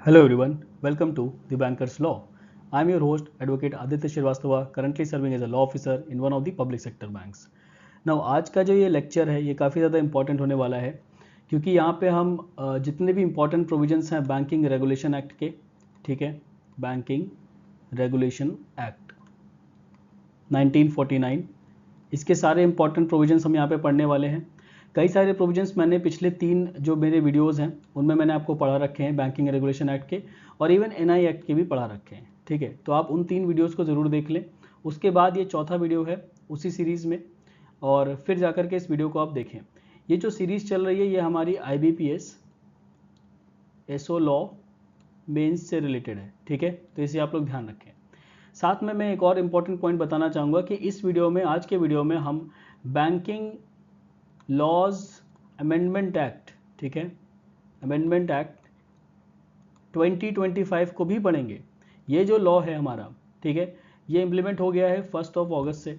Hello everyone, welcome to The Banker's Law. I am your host, Advocate Aditya Srivastava, currently serving as a law officer in one of the public sector banks. Now आज का जो ये lecture है ये काफ़ी ज़्यादा important होने वाला है क्योंकि यहाँ पे हम जितने भी इंपॉर्टेंट प्रोविजंस हैं बैंकिंग रेगुलेशन एक्ट के, ठीक है, बैंकिंग रेगुलेशन एक्ट 1949, इसके सारे इंपॉर्टेंट प्रोविजंस हम यहाँ पे पढ़ने वाले हैं। कई सारे प्रोविजंस मैंने पिछले 3 जो मेरे वीडियोस हैं उनमें मैंने आपको पढ़ा रखे हैं, बैंकिंग रेगुलेशन एक्ट के और इवन एनआई एक्ट के भी पढ़ा रखे हैं, ठीक है। तो आप उन 3 वीडियोस को ज़रूर देख लें। उसके बाद ये चौथा वीडियो है उसी सीरीज़ में, और फिर जाकर के इस वीडियो को आप देखें। ये जो सीरीज़ चल रही है ये हमारी IBPS एसओ लॉ मेंस से रिलेटेड है, ठीक है। तो इसे आप लोग ध्यान रखें। साथ में मैं एक और इम्पॉर्टेंट पॉइंट बताना चाहूँगा कि इस वीडियो में, आज के वीडियो में हम बैंकिंग लॉज अमेंडमेंट एक्ट, ठीक है, अमेंडमेंट एक्ट 2025 को भी पढ़ेंगे। ये जो लॉ है हमारा, ठीक है, ये इम्प्लीमेंट हो गया है 1 अगस्त से,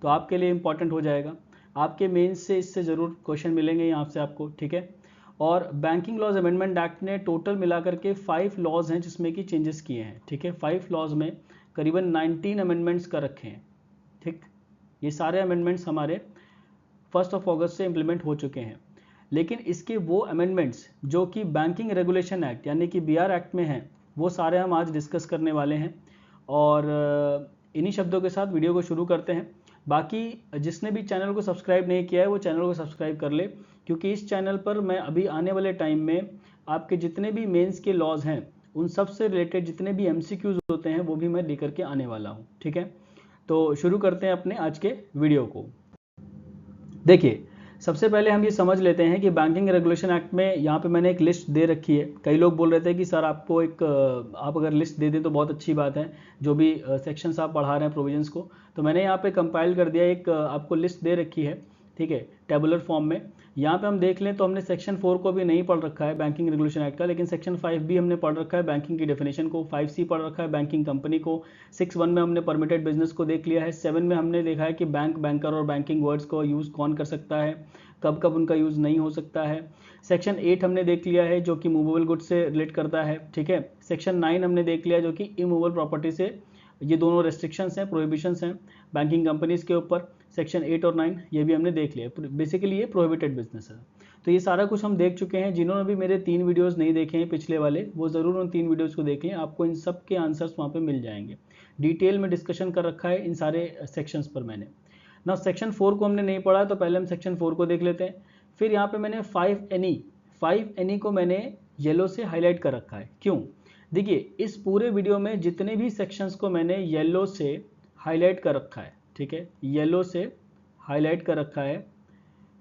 तो आपके लिए इम्पॉर्टेंट हो जाएगा। आपके मेंस से इससे ज़रूर क्वेश्चन मिलेंगे यहाँ से आपको, ठीक है। और बैंकिंग लॉज अमेंडमेंट एक्ट ने टोटल मिलाकर के 5 लॉज हैं जिसमें कि चेंजेस किए हैं, ठीक है। 5 लॉज में करीबन 19 अमेंडमेंट्स कर रखे हैं, ठीक। ये सारे अमेंडमेंट्स हमारे 1 अगस्त से इम्प्लीमेंट हो चुके हैं। लेकिन इसके वो अमेंडमेंट्स जो कि बैंकिंग रेगुलेशन एक्ट यानी कि BR एक्ट में हैं, वो सारे हम आज डिस्कस करने वाले हैं। और इन्हीं शब्दों के साथ वीडियो को शुरू करते हैं। बाकी जिसने भी चैनल को सब्सक्राइब नहीं किया है वो चैनल को सब्सक्राइब कर ले, क्योंकि इस चैनल पर मैं अभी आने वाले टाइम में आपके जितने भी मेंस के लॉज हैं उन सब से रिलेटेड जितने भी MCQs होते हैं वो भी मैं लेकर के आने वाला हूँ, ठीक है। तो शुरू करते हैं अपने आज के वीडियो को। देखिए, सबसे पहले हम ये समझ लेते हैं कि बैंकिंग रेगुलेशन एक्ट में यहाँ पे मैंने एक लिस्ट दे रखी है। कई लोग बोल रहे थे कि सर आपको आप अगर लिस्ट दे दें तो बहुत अच्छी बात है, जो भी सेक्शंस आप पढ़ा रहे हैं प्रोविजंस को। तो मैंने यहाँ पे कंपाइल कर दिया, एक आपको लिस्ट दे रखी है, ठीक है, टेबुलर फॉर्म में। यहाँ पे हम देख लें तो हमने सेक्शन 4 को भी नहीं पढ़ रखा है बैंकिंग रेगुलेशन एक्ट का, लेकिन सेक्शन 5 भी हमने पढ़ रखा है, बैंकिंग की डेफिनेशन को। 5C पढ़ रखा है, बैंकिंग कंपनी को। 6(1) में हमने परमिटेड बिजनेस को देख लिया है। 7 में हमने देखा है कि बैंक, बैंकर और बैंकिंग वर्ड्स को यूज़ कौन कर सकता है, कब कब उनका यूज़ नहीं हो सकता है। सेक्शन 8 हमने देख लिया है जो कि मूवेबल गुड्स से रिलेट करता है, ठीक है। सेक्शन 9 हमने देख लिया जो कि इमूवेबल प्रॉपर्टी से, ये दोनों रेस्ट्रिक्शंस हैं, प्रोहिबिशंस हैं बैंकिंग कंपनीज के ऊपर। सेक्शन 8 और 9 ये भी हमने देख लिया। बेसिकली ये प्रोहिबिटेड बिजनेस है। तो ये सारा कुछ हम देख चुके हैं। जिन्होंने भी मेरे 3 वीडियोस नहीं देखे हैं पिछले वाले, वो ज़रूर उन 3 वीडियोस को देख लें, आपको इन सब के आंसर्स वहाँ पे मिल जाएंगे। डिटेल में डिस्कशन कर रखा है इन सारे सेक्शंस पर मैंने। ना सेक्शन 4 को हमने नहीं पढ़ा, तो पहले हम सेक्शन 4 को देख लेते हैं। फिर यहाँ पे मैंने 5NE को मैंने येलो से हाईलाइट कर रखा है। क्यों? देखिए, इस पूरे वीडियो में जितने भी सेक्शंस को मैंने येलो से हाईलाइट कर रखा है, ठीक है, येलो से हाईलाइट कर रखा है,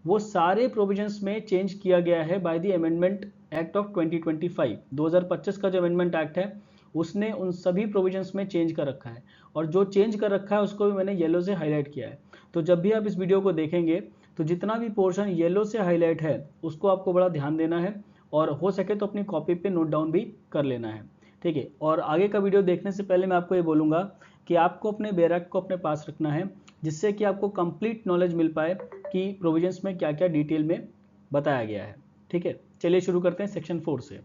वो सारे प्रोविजंस में चेंज किया गया है by the amendment act of 2025। 2025 का जो अमेंडमेंट एक्ट है उसने उन सभी प्रोविजंस में चेंज कर रखा है, और जो चेंज कर रखा है उसको भी मैंने येलो से हाईलाइट किया है। तो जब भी आप इस वीडियो को देखेंगे तो जितना भी पोर्शन येलो से हाईलाइट है उसको आपको बड़ा ध्यान देना है, और हो सके तो अपनी कॉपी पे नोट डाउन भी कर लेना है, ठीक है। और आगे का वीडियो देखने से पहले मैं आपको ये बोलूँगा कि आपको अपने BR एक्ट को अपने पास रखना है, जिससे कि आपको कंप्लीट नॉलेज मिल पाए कि प्रोविजंस में क्या क्या डिटेल में बताया गया है, ठीक है। चलिए शुरू करते हैं सेक्शन 4 से।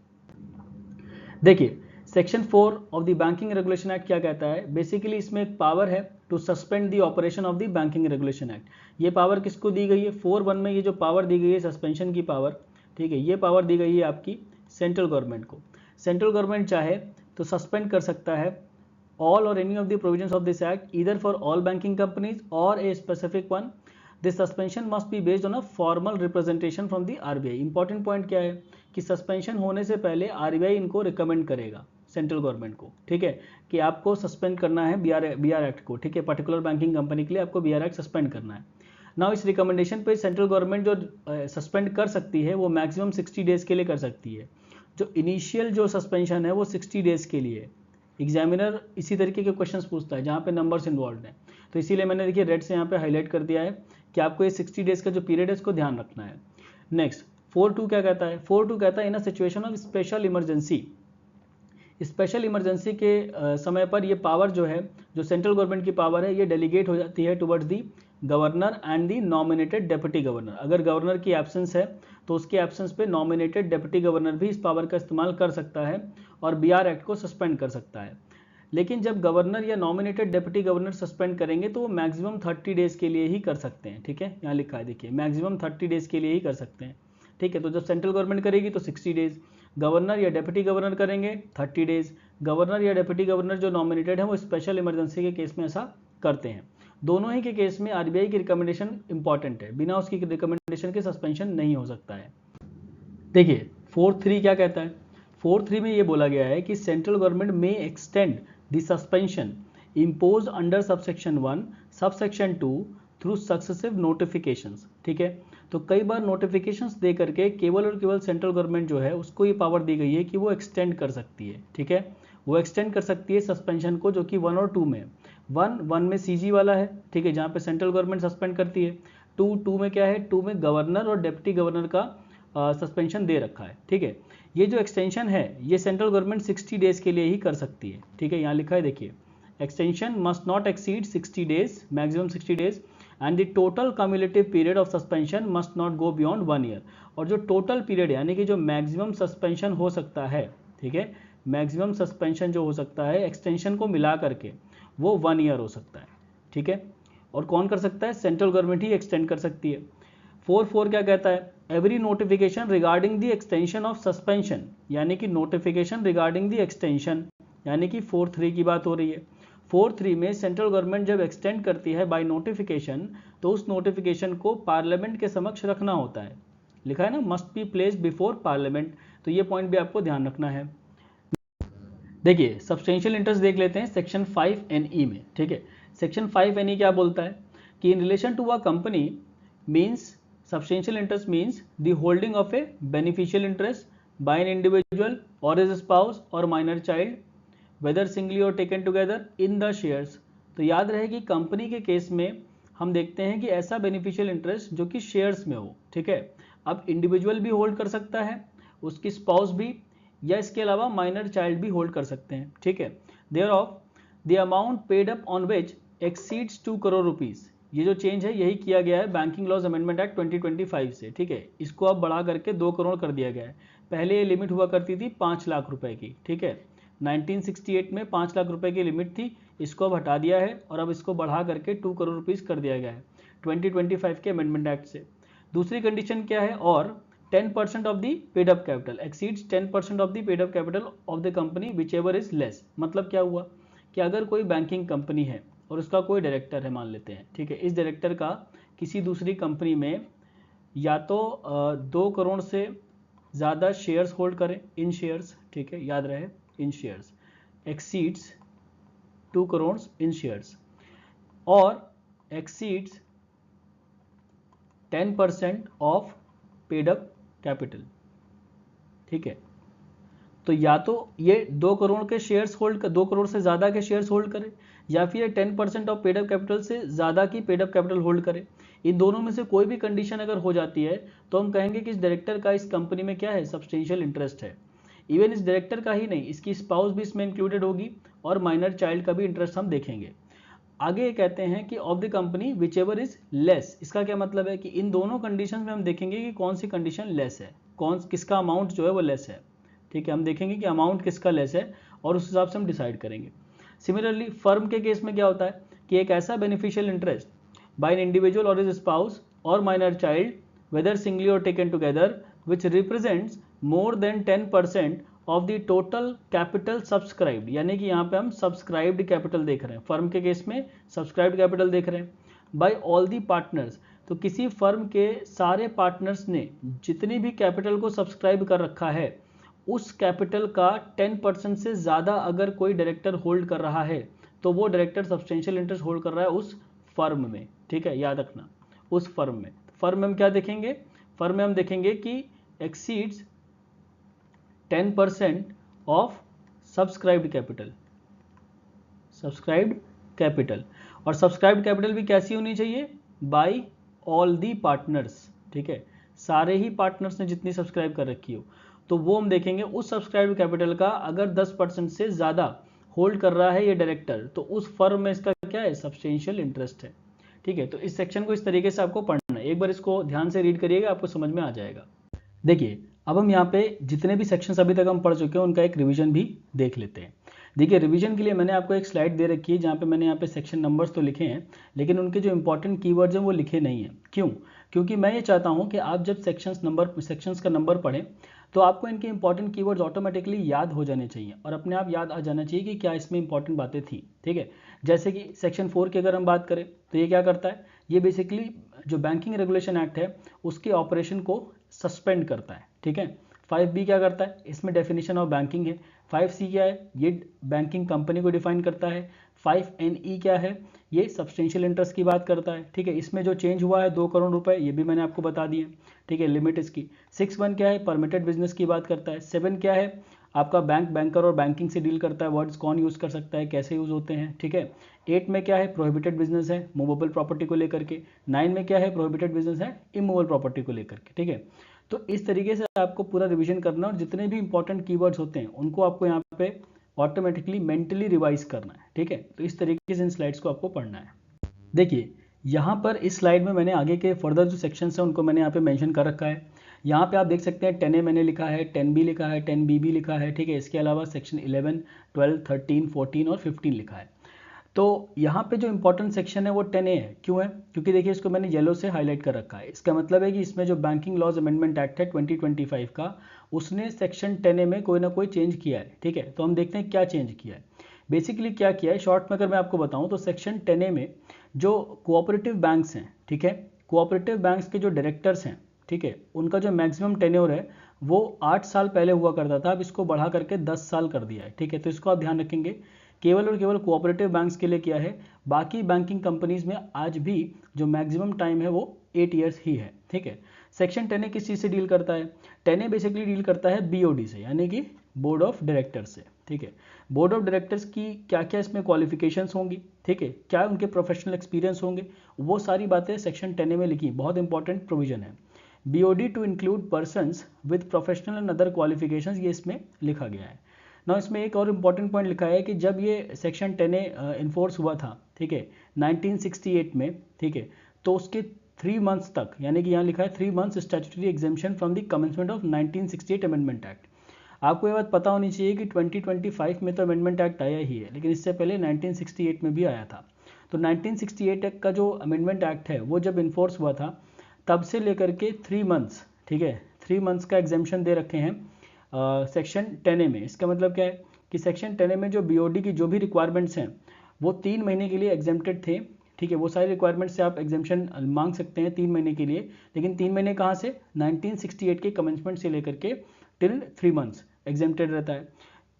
देखिए, section 4 of the banking regulation act क्या कहता है। बेसिकली इसमें एक पावर है to suspend the operation of the banking regulation act. ये पावर किसको दी गई है? 4(1) में ये जो पावर दी गई है सस्पेंशन की पावर, ठीक है, ये पावर दी गई है आपकी सेंट्रल गवर्नमेंट को। सेंट्रल गवर्नमेंट चाहे तो सस्पेंड कर सकता है all or any of the provisions of this act either for all banking companies or a specific one. This suspension must be based on a formal representation from the RBI. Important point क्या है कि suspension होने से पहले RBI इनको recommend करेगा central government को, ठीक है, कि आपको सस्पेंड करना है BR एक्ट को, ठीक है, पर्टिकुलर बैंकिंग कंपनी के लिए आपको BR एक्ट सस्पेंड करना है। नाउ इस रिकमेंडेशन पे सेंट्रल गवर्नमेंट जो सस्पेंड कर सकती है वो मैक्सिमम 60 डेज के लिए कर सकती है। जो इनिशियल जो सस्पेंशन है वो 60 डेज के लिए। एग्जामिनर इसी तरीके के क्वेश्चंस पूछता है जहाँ पे नंबर्स इन्वॉल्व हैं, तो इसीलिए मैंने देखिए रेड से यहाँ पे हाईलाइट कर दिया है कि आपको ये 60 डेज का जो पीरियड है इसको ध्यान रखना है। नेक्स्ट 4(2) क्या कहता है? 4(2) कहता है in a situation of special emergency. Special emergency के समय पर ये पावर जो है, जो सेंट्रल गवर्नमेंट की पावर है, ये डेलीगेट हो जाती है towards the governor and the nominated deputy governor. अगर गवर्नर की एब्सेंस है तो उसके एब्सेंस पे नॉमिनेटेड डेप्यूटी गवर्नर भी इस पावर का इस्तेमाल कर सकता है और बीआर एक्ट को सस्पेंड कर सकता है। लेकिन जब गवर्नर या नॉमिनेटेड डेप्यूटी गवर्नर सस्पेंड करेंगे तो वो मैक्सिमम 30 डेज के लिए ही कर सकते हैं। ठीक है, यहाँ लिखा है देखिए, मैक्सिमम 30 डेज के लिए ही कर सकते हैं। ठीक है, तो जब सेंट्रल गवर्नमेंट करेगी तो 60 डेज, गवर्नर या डेप्यूटी गवर्नर करेंगे 30 डेज। गवर्नर या डेप्यूटी गवर्नर जो नॉमिनेटेड है वो स्पेशल इमरजेंसी के केस में ऐसा करते हैं। दोनों ही के केस में आरबीआई की रिकमेंडेशन इंपॉर्टेंट है, बिना उसकी रिकमेंडेशन के सस्पेंशन नहीं हो सकता है। देखिए 4.3 क्या कहता है, 4.3 में ये बोला गया है कि सेंट्रल गवर्नमेंट में extend the suspension impose under subsection 1 subsection 2 through successive notifications. ठीक है, तो कई बार नोटिफिकेशंस दे करके केवल और केवल सेंट्रल गवर्नमेंट जो है उसको ये पावर दी गई है कि वो एक्सटेंड कर सकती है। ठीक है, वो एक्सटेंड कर सकती है सस्पेंशन को, जो कि 1 और 2 में, 1 में सीजी वाला है, ठीक है, जहाँ पे सेंट्रल गवर्नमेंट सस्पेंड करती है। 2 में क्या है, 2 में गवर्नर और डेप्यूटी गवर्नर का सस्पेंशन दे रखा है। ठीक है, ये जो एक्सटेंशन है ये सेंट्रल गवर्नमेंट 60 डेज के लिए ही कर सकती है। ठीक है, यहाँ लिखा है देखिए, extension must not exceed 60 days, maximum 60 days, and the total cumulative period of suspension must not go beyond 1 year. और जो टोटल पीरियड यानी कि जो मैक्सिमम सस्पेंशन हो सकता है, ठीक है, मैक्सिमम सस्पेंशन जो हो सकता है एक्सटेंशन को मिला करके वो 1 ईयर हो सकता है। ठीक है, और कौन कर सकता है, सेंट्रल गवर्नमेंट ही एक्सटेंड कर सकती है। 4.4 क्या कहता है, every notification regarding the extension of suspension, यानी कि नोटिफिकेशन रिगार्डिंग द एक्सटेंशन, यानी कि 4.3 की बात हो रही है। 4.3 में सेंट्रल गवर्नमेंट जब एक्सटेंड करती है बाय नोटिफिकेशन तो उस नोटिफिकेशन को पार्लियामेंट के समक्ष रखना होता है। लिखा है ना, must be placed before parliament, तो ये पॉइंट भी आपको ध्यान रखना है। देखिए सब्सटेंशियल इंटरेस्ट देख लेते हैं सेक्शन 5NE में। ठीक है, सेक्शन 5NE क्या बोलता है कि in relation to a company means substantial interest means the holding of a beneficial interest by an individual or his spouse or minor child whether singly or taken together in the shares। तो याद रहे कि company के case में हम देखते हैं कि ऐसा बेनिफिशियल इंटरेस्ट जो कि शेयर्स में हो। ठीक है, अब इंडिविजुअल भी होल्ड कर सकता है, उसकी स्पाउस भी, या इसके अलावा माइनर चाइल्ड भी होल्ड कर सकते हैं। ठीक है, thereof the amount paid up on which exceeds 2 crore rupees. ये जो चेंज है यही किया गया है बैंकिंग लॉज अमेंडमेंट एक्ट 2025 से। ठीक है, इसको अब बढ़ा करके 2 करोड़ कर दिया गया है। पहले ये लिमिट हुआ करती थी 5 लाख रुपए की। ठीक है, 1968 में 5 लाख रुपए की लिमिट थी, इसको अब हटा दिया है और अब इसको बढ़ा करके 2 करोड़ रुपीज़ कर दिया गया है 2025 के अमेंडमेंट एक्ट से। दूसरी कंडीशन क्या है, और 10% of the paid up capital exceeds 10% of the paid up capital of the company which ever is less. मतलब क्या हुआ कि अगर कोई बैंकिंग कंपनी है और उसका कोई डायरेक्टर है मान लेते हैं, ठीक है, इस डायरेक्टर का किसी दूसरी कंपनी में या तो 2 करोड़ से ज़्यादा शेयर्स होल्ड करें इन शेयर्स, ठीक है, याद रहे इन शेयर्स, एक्सीड्स 2 करोड़ इन शेयर्स, और exceeds 10% of paid up capital. ठीक है, तो या तो ये 2 करोड़ के शेयर्स होल्ड, 2 करोड़ से ज़्यादा के शेयर्स होल्ड करे, या फिर 10% ऑफ पेड अप कैपिटल से ज़्यादा की पेड अप कैपिटल होल्ड करे। इन दोनों में से कोई भी कंडीशन अगर हो जाती है तो हम कहेंगे कि इस डायरेक्टर का इस कंपनी में क्या है, सब्सटेंशियल इंटरेस्ट है। इवन इस डायरेक्टर का ही नहीं, इसकी स्पाउस भी इसमें इंक्लूडेड होगी और माइनर चाइल्ड का भी इंटरेस्ट हम देखेंगे। आगे कहते हैं कि of the company which ever is less. इसका क्या मतलब है कि इन दोनों कंडीशन में हम देखेंगे कि कौन सी कंडीशन लेस है, किसका अमाउंट जो है वो लेस है। ठीक है, हम देखेंगे कि अमाउंट किसका लेस है और उस हिसाब से हम डिसाइड करेंगे। सिमिलरली फर्म के केस में क्या होता है कि एक ऐसा beneficial interest by an individual और हिज स्पाउस और माइनर चाइल्ड वेदर सिंगली और taken together which represents more than 10% of the total capital subscribed, यानी कि यहाँ पे हम सब्सक्राइब्ड कैपिटल देख रहे हैं, फर्म के केस में सब्सक्राइब्ड कैपिटल देख रहे हैं, बाय ऑल दी पार्टनर्स। तो किसी फर्म के सारे पार्टनर्स ने जितनी भी कैपिटल को सब्सक्राइब कर रखा है उस कैपिटल का 10% से ज़्यादा अगर कोई डायरेक्टर होल्ड कर रहा है तो वो डायरेक्टर सब्सटेंशियल इंटरेस्ट होल्ड कर रहा है उस फर्म में। ठीक है, याद रखना, उस फर्म में। फर्म में हम क्या देखेंगे, फर्म में हम देखेंगे कि exceeds 10% of subscribed capital, subscribed capital, और सब्सक्राइब्ड कैपिटल भी कैसी होनी चाहिए, बाय ऑल दी पार्टनर्स। ठीक है, सारे ही पार्टनर्स ने जितनी सब्सक्राइब कर रखी हो, तो वो हम देखेंगे उस सब्सक्राइब्ड कैपिटल का अगर 10% से ज़्यादा होल्ड कर रहा है ये डायरेक्टर तो उस फर्म में इसका क्या है, सब्सटेंशियल इंटरेस्ट है। ठीक है। तो इस सेक्शन को इस तरीके से आपको पढ़ना है, एक बार इसको ध्यान से रीड करिएगा, आपको समझ में आ जाएगा। देखिए अब हम यहाँ पे जितने भी सेक्शंस अभी तक हम पढ़ चुके हैं उनका एक रिवीजन भी देख लेते हैं। देखिए रिवीजन के लिए मैंने आपको एक स्लाइड दे रखी है जहाँ पे मैंने यहाँ पे सेक्शन नंबर्स तो लिखे हैं, लेकिन उनके जो इंपॉर्टेंट कीवर्ड्स हैं वो लिखे नहीं हैं। क्यों? क्योंकि मैं ये चाहता हूँ कि आप जब सेक्शंस का नंबर पढ़ें तो आपको इनके इंपॉर्टेंट कीवर्ड्स ऑटोमेटिकली याद हो जाने चाहिए और अपने आप याद आ जाना चाहिए कि क्या इसमें इंपॉर्टेंट बातें थी। ठीक है, जैसे कि सेक्शन 4 की अगर हम बात करें तो ये क्या करता है, ये बेसिकली जो बैंकिंग रेगुलेशन एक्ट है उसके ऑपरेशन को सस्पेंड करता है। ठीक है, 5B क्या करता है, इसमें डेफिनेशन ऑफ बैंकिंग है। 5C क्या है, ये बैंकिंग कंपनी को डिफाइन करता है। 5NE क्या है, ये सब्सटेंशियल इंटरेस्ट की बात करता है। ठीक है, इसमें जो चेंज हुआ है 2 करोड़ रुपए, ये भी मैंने आपको बता दिए। ठीक है, लिमिट इसकी। 6(1) क्या है, परमिटेड बिजनेस की बात करता है। 7 क्या है, आपका बैंक, बैंकर और बैंकिंग से डील करता है, वर्ड्स कौन यूज़ कर सकता है, कैसे यूज़ होते हैं। ठीक है, 8 में क्या है, प्रोहिबिटेड बिजनेस है मूवेबल प्रॉपर्टी को लेकर के। 9 में क्या है, प्रोहिबिटेड बिजनेस है इमूवेबल प्रॉपर्टी को लेकर के। ठीक है, तो इस तरीके से आपको पूरा रिवीजन करना और जितने भी इंपॉर्टेंट कीवर्ड्स होते हैं उनको आपको यहाँ पे ऑटोमेटिकली मेंटली रिवाइज करना है। ठीक है, तो इस तरीके से इन स्लाइड्स को आपको पढ़ना है। देखिए यहाँ पर इस स्लाइड में मैंने आगे के फर्दर जो सेक्शंस हैं उनको मैंने यहाँ पे मेंशन कर रखा है। यहाँ पे आप देख सकते हैं 10A मैंने लिखा है, 10B लिखा है, 10B भी लिखा है। ठीक है, इसके अलावा सेक्शन 11, 12, 13, 14 और 15 लिखा है। तो यहाँ पे जो इंपॉर्टेंट सेक्शन है वो 10A है। क्यों है? क्योंकि देखिए इसको मैंने येलो से हाईलाइट कर रखा है। इसका मतलब है कि इसमें जो बैंकिंग लॉज अमेंडमेंट एक्ट है 2025 का, उसने सेक्शन 10A में कोई ना कोई चेंज किया है। ठीक है, तो हम देखते हैं क्या चेंज किया है। बेसिकली क्या किया है, शॉर्ट में अगर मैं आपको बताऊं तो सेक्शन 10A में जो कोऑपरेटिव बैंक्स हैं, ठीक है, कोऑपरेटिव बैंक्स के जो डायरेक्टर्स हैं, ठीक है, उनका जो मैक्सिमम टेन्योर है वो 8 साल पहले हुआ करता था, अब इसको बढ़ा करके 10 साल कर दिया है। ठीक है, तो इसको आप ध्यान रखेंगे। केवल और केवल कोऑपरेटिव बैंक्स के लिए किया है, बाकी बैंकिंग कंपनीज में आज भी जो मैक्सिमम टाइम है वो 8 ईयर्स ही है। ठीक है, सेक्शन 10A किस चीज़ से डील करता है? 10A बेसिकली डील करता है BOD से, यानी कि बोर्ड ऑफ डायरेक्टर्स से। ठीक है, बोर्ड ऑफ डायरेक्टर्स की क्या क्या इसमें क्वालिफिकेशंस होंगी, ठीक है, क्या उनके प्रोफेशनल एक्सपीरियंस होंगे, वो सारी बातें सेक्शन 10A में लिखी। बहुत इंपॉर्टेंट प्रोविजन है। BOD to include persons with professional and other qualifications, ये इसमें लिखा गया है ना। इसमें एक और इम्पॉर्टेंट पॉइंट लिखा है कि जब ये सेक्शन 10A इन्फोर्स हुआ था, ठीक है, 1968 में, ठीक है, तो उसके 3 मंथ्स तक, यानी कि यहाँ लिखा है 3 months statutory exemption from the commencement of 1968 amendment act. आपको ये बात पता होनी चाहिए कि 2025 में तो अमेंडमेंट एक्ट आया ही है, लेकिन इससे पहले 1968 में भी आया था। तो 1968 एक्ट का जो अमेंडमेंट एक्ट है वो जब इन्फोर्स हुआ था तब से लेकर के 3 मंथ्स, ठीक है, 3 मंथ्स का एग्जेम्पशन दे रखे हैं सेक्शन 10A में। इसका मतलब क्या है कि सेक्शन 10A में जो BOD की जो भी रिक्वायरमेंट्स हैं वो 3 महीने के लिए एग्जेम्प्टेड थे। ठीक है, वो सारी रिक्वायरमेंट्स से आप एग्जेम्पशन मांग सकते हैं 3 महीने के लिए, लेकिन 3 महीने कहाँ से, 1968 के कमेंसमेंट से लेकर के टिल 3 मंथ्स एग्जेम्प्टेड रहता है।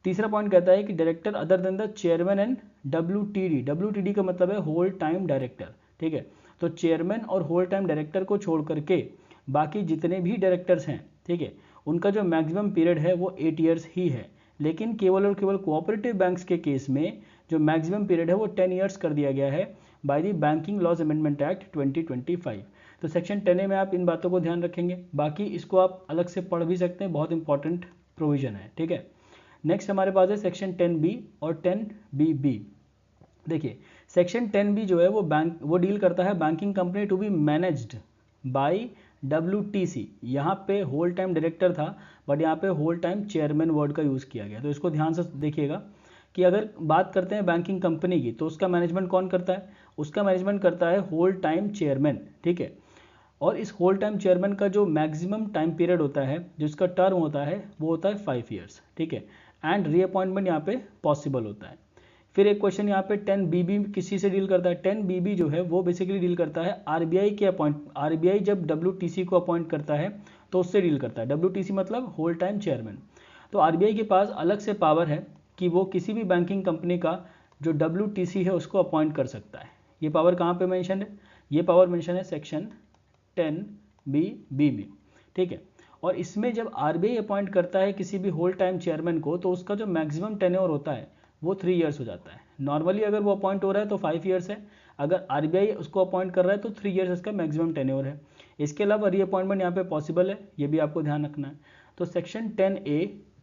तीसरा पॉइंट कहता है कि director other than the chairman and WTD का मतलब है होल टाइम डायरेक्टर। ठीक है, तो चेयरमैन और होल टाइम डायरेक्टर को छोड़ करके बाकी जितने भी डायरेक्टर्स हैं, ठीक है, उनका जो मैक्सिमम पीरियड है वो 8 ईयर्स ही है। लेकिन केवल और केवल कोऑपरेटिव बैंक्स के केस में जो मैक्सिमम पीरियड है वो 10 ईयर्स कर दिया गया है by the banking laws amendment act 2025। तो सेक्शन 10A में आप इन बातों को ध्यान रखेंगे, बाकी इसको आप अलग से पढ़ भी सकते हैं, बहुत इंपॉर्टेंट प्रोविजन है। ठीक है, नेक्स्ट हमारे पास है सेक्शन 10B और 10BB। देखिए सेक्शन 10B जो है वो डील करता है banking company to be managed by WTC। यहाँ पे होल टाइम डायरेक्टर था, बट यहाँ पे होल टाइम चेयरमैन वर्ड का यूज़ किया गया। तो इसको ध्यान से देखिएगा कि अगर बात करते हैं बैंकिंग कंपनी की तो उसका मैनेजमेंट कौन करता है, उसका मैनेजमेंट करता है होल टाइम चेयरमैन। ठीक है, और इस होल टाइम चेयरमैन का जो मैक्सिमम टाइम पीरियड होता है, जो इसका टर्म होता है वो होता है 5 ईयर्स। ठीक है, एंड रीअपॉइंटमेंट यहाँ पे पॉसिबल होता है। फिर एक क्वेश्चन यहाँ पे 10BB किसी से डील करता है। 10BB जो है वो बेसिकली डील करता है RBI जब WTC को अपॉइंट करता है तो उससे डील करता है। WTC मतलब होल टाइम चेयरमैन। तो RBI के पास अलग से पावर है कि वो किसी भी बैंकिंग कंपनी का जो WTC है उसको अपॉइंट कर सकता है। ये पावर कहाँ पे मेंशन है, ये पावर मेंशन है सेक्शन 10BB में। ठीक है, और इसमें जब RBI अपॉइंट करता है किसी भी होल टाइम चेयरमैन को तो उसका जो मैक्सिमम टेन्योर होता है वो 3 ईयर्स हो जाता है। नॉर्मली अगर वो अपॉइंट हो रहा है तो 5 ईयर्स है, अगर RBI उसको अपॉइंट कर रहा है तो 3 ईयर्स इसका मैक्सिमम टेन्योर है। इसके अलावा रीअपॉइंटमेंट यहाँ पे पॉसिबल है, ये भी आपको ध्यान रखना है। तो सेक्शन 10A,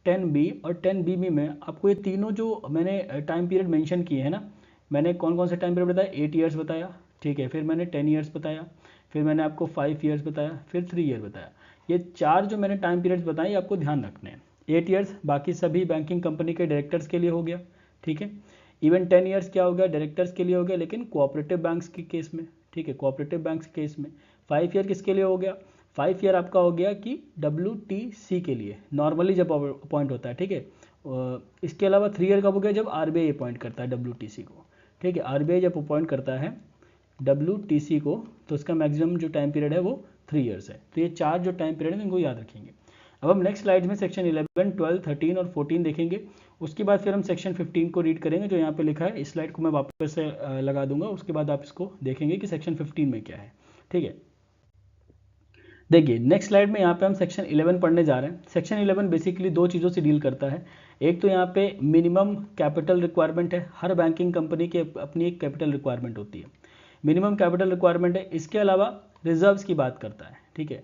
10B और 10BB में आपको ये तीनों जो मैंने टाइम पीरियड मेंशन किए हैं ना, मैंने कौन कौन से टाइम पीरियड बताया, 8 ईयर्स बताया, ठीक है, फिर मैंने 10 ईयर्स बताया, फिर मैंने आपको 5 ईयर्स बताया, फिर 3 ईयर बताया। ये 4 जो मैंने टाइम पीरियड्स बताए आपको ध्यान रखने हैं। 8 ईयर्स बाकी सभी बैंकिंग कंपनी के डायरेक्टर्स के लिए हो गया, ठीक है। इवन 10 ईयर्स क्या हो गया, डायरेक्टर्स के लिए हो गया, लेकिन कोऑपरेटिव बैंक्स के केस में, ठीक है, कोऑपरेटिव बैंक्स के केस में। 5 ईयर किसके लिए हो गया, 5 ईयर आपका हो गया कि WTC के लिए, नॉर्मली जब अपॉइंट होता है, ठीक है। इसके अलावा 3 ईयर कब हो गया, जब RBI अपॉइंट करता है WTC को, ठीक है। RBI जब अपॉइंट करता है WTC को, तो उसका मैक्सिमम जो टाइम पीरियड है वो 3 ईयर्स है। तो ये 4 जो टाइम पीरियड है इनको याद रखेंगे। अब हम नेक्स्ट स्लाइड में सेक्शन 11, 12, 13 और 14 देखेंगे। उसके बाद फिर हम सेक्शन 15 को रीड करेंगे, जो यहाँ पे लिखा है। इस स्लाइड को मैं वापस से लगा दूंगा, उसके बाद आप इसको देखेंगे कि सेक्शन 15 में क्या है, ठीक है। देखिए नेक्स्ट स्लाइड में यहाँ पे हम सेक्शन 11 पढ़ने जा रहे हैं। सेक्शन 11 बेसिकली 2 चीज़ों से डील करता है। एक तो यहाँ पे मिनिमम कैपिटल रिक्वायरमेंट है, हर बैंकिंग कंपनी की अपनी एक कैपिटल रिक्वायरमेंट होती है, मिनिमम कैपिटल रिक्वायरमेंट है। इसके अलावा रिजर्व्स की बात करता है, ठीक है,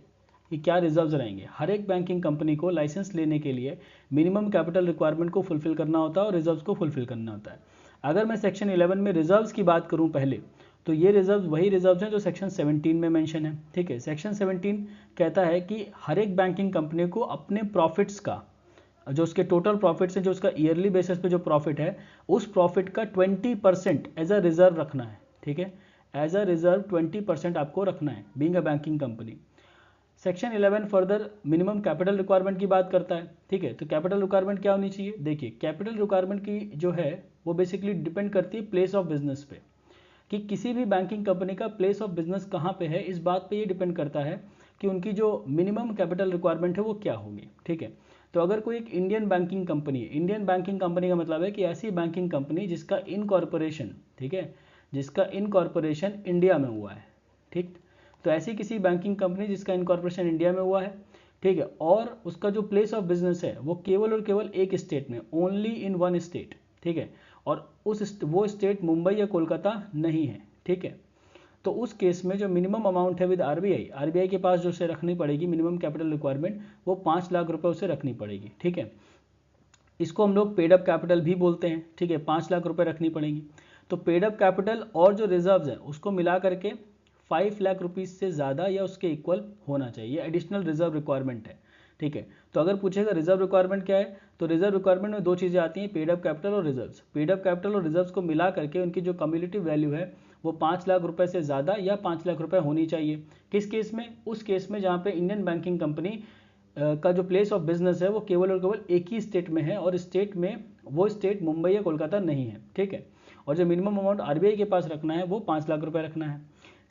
कि क्या रिजर्व्स रहेंगे। हर एक बैंकिंग कंपनी को लाइसेंस लेने के लिए मिनिमम कैपिटल रिक्वायरमेंट को फुलफिल करना होता है और रिजर्व्स को फुलफिल करना होता है। अगर मैं सेक्शन 11 में रिजर्व्स की बात करूं पहले, तो ये रिजर्व वही रिजर्व्स हैं जो सेक्शन 17 में मेंशन है, ठीक है। सेक्शन 17 कहता है कि हर एक बैंकिंग कंपनी को अपने प्रॉफिट्स का, जो उसके टोटल प्रॉफिट्स हैं, जो उसका ईयरली बेसिस पे जो प्रॉफिट है, उस प्रॉफिट का 20% एज अ रिजर्व रखना है, ठीक है। एज अ रिजर्व 20% आपको रखना है, being a banking company. Section 11 further minimum capital requirement की बात करता है, ठीक है। तो कैपिटल रिक्वायरमेंट क्या होनी चाहिए, देखिए कैपिटल रिक्वायरमेंट की जो है वो बेसिकली डिपेंड करती है प्लेस ऑफ बिजनेस पे, कि किसी भी बैंकिंग कंपनी का प्लेस ऑफ बिजनेस कहाँ पे है, इस बात पे ये डिपेंड करता है कि उनकी जो मिनिमम कैपिटल रिक्वायरमेंट है वो क्या होगी, ठीक है। तो अगर कोई एक इंडियन बैंकिंग कंपनी है, इंडियन बैंकिंग कंपनी का मतलब है कि ऐसी बैंकिंग कंपनी जिसका इनकॉर्पोरेशन, ठीक है, जिसका इनकॉर्पोरेशन इंडिया में हुआ है, ठीक। तो ऐसी किसी बैंकिंग कंपनी जिसका इनकॉर्पोरेशन इंडिया में हुआ है, ठीक है, और उसका जो प्लेस ऑफ बिजनेस है वो केवल और केवल एक स्टेट में, ओनली इन वन स्टेट, ठीक है, और वो स्टेट मुंबई या कोलकाता नहीं है, ठीक है। तो उस केस में जो मिनिमम अमाउंट है विद आरबीआई के पास जो उसे रखनी पड़ेगी मिनिमम कैपिटल रिक्वायरमेंट, वो 5 लाख रुपए उसे रखनी पड़ेगी, ठीक है। इसको हम लोग पेड अप कैपिटल भी बोलते हैं, ठीक है, 5 लाख रुपए रखनी पड़ेगी। तो पेड अप कैपिटल और जो रिजर्व्स है उसको मिला करके 5 लाख रुपीज से ज़्यादा या उसके इक्वल होना चाहिए, एडिशनल रिजर्व रिक्वायरमेंट है, ठीक है। तो अगर पूछेगा रिजर्व रिक्वायरमेंट क्या है, तो रिजर्व रिक्वायरमेंट में 2 चीज़ें आती हैं, पेड अप कैपिटल और रिजर्व्स। पेड अप कैपिटल और रिजर्व्स को मिला करके उनकी जो कम्युलेटिव वैल्यू है वो 5 लाख रुपए से ज़्यादा या 5 लाख रुपए होनी चाहिए। किस केस में, उस केस में जहाँ पे इंडियन बैंकिंग कंपनी का जो प्लेस ऑफ बिजनेस है वो केवल और केवल एक ही स्टेट में है, और स्टेट में वो स्टेट मुंबई या कोलकाता नहीं है, ठीक है। और जो मिनिमम अमाउंट आरबीआई के पास रखना है वो 5 लाख रुपए रखना है।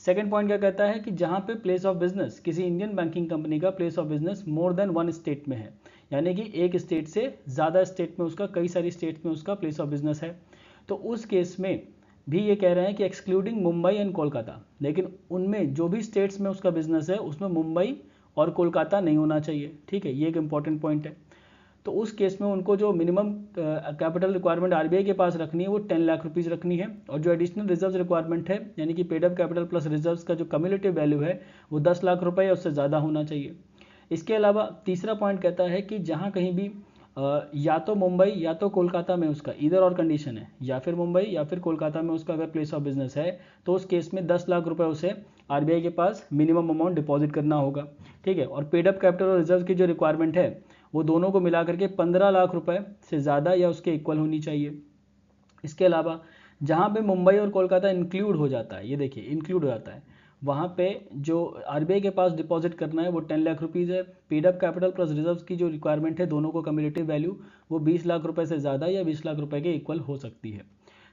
सेकंड पॉइंट क्या कहता है कि जहाँ पे प्लेस ऑफ बिजनेस, किसी इंडियन बैंकिंग कंपनी का place of business more than one state में है, यानी कि एक स्टेट से ज़्यादा स्टेट में उसका, कई सारी स्टेट में उसका प्लेस ऑफ बिजनेस है, तो उस केस में भी ये कह रहे हैं कि एक्सक्लूडिंग मुंबई एंड कोलकाता, लेकिन उनमें जो भी स्टेट्स में उसका बिजनेस है उसमें मुंबई और कोलकाता नहीं होना चाहिए, ठीक है। ये एक इंपॉर्टेंट पॉइंट है। तो उस केस में उनको जो मिनिमम कैपिटल रिक्वायरमेंट आरबीआई के पास रखनी है वो 10 लाख रुपीज़ रखनी है, और जो एडिशनल रिजर्व रिक्वायरमेंट है यानी कि paid up capital plus reserves का जो कम्युलेटिव वैल्यू है वो 10 लाख रुपए या उससे ज़्यादा होना चाहिए। इसके अलावा तीसरा पॉइंट कहता है कि जहाँ कहीं भी या तो मुंबई या तो कोलकाता में उसका इधर और कंडीशन है, या फिर मुंबई या फिर कोलकाता में उसका अगर प्लेस ऑफ बिजनेस है, तो उस केस में 10 लाख रुपए उसे आरबीआई के पास मिनिमम अमाउंट डिपॉजिट करना होगा, ठीक है। और पेड अप कैपिटल और रिजर्व की जो रिक्वायरमेंट है वो दोनों को मिला करके 15 लाख रुपए से ज़्यादा या उसके इक्वल होनी चाहिए। इसके अलावा जहाँ पे मुंबई और कोलकाता इंक्लूड हो जाता है, ये देखिए इंक्लूड हो जाता है, वहाँ पे जो आरबीआई के पास डिपॉजिट करना है वो 10 लाख रुपीज़ है। Paid up capital plus reserves की जो रिक्वायरमेंट है दोनों को कम्युलेटिव वैल्यू वो 20 लाख रुपए से ज़्यादा या 20 लाख रुपए के इक्वल हो सकती है।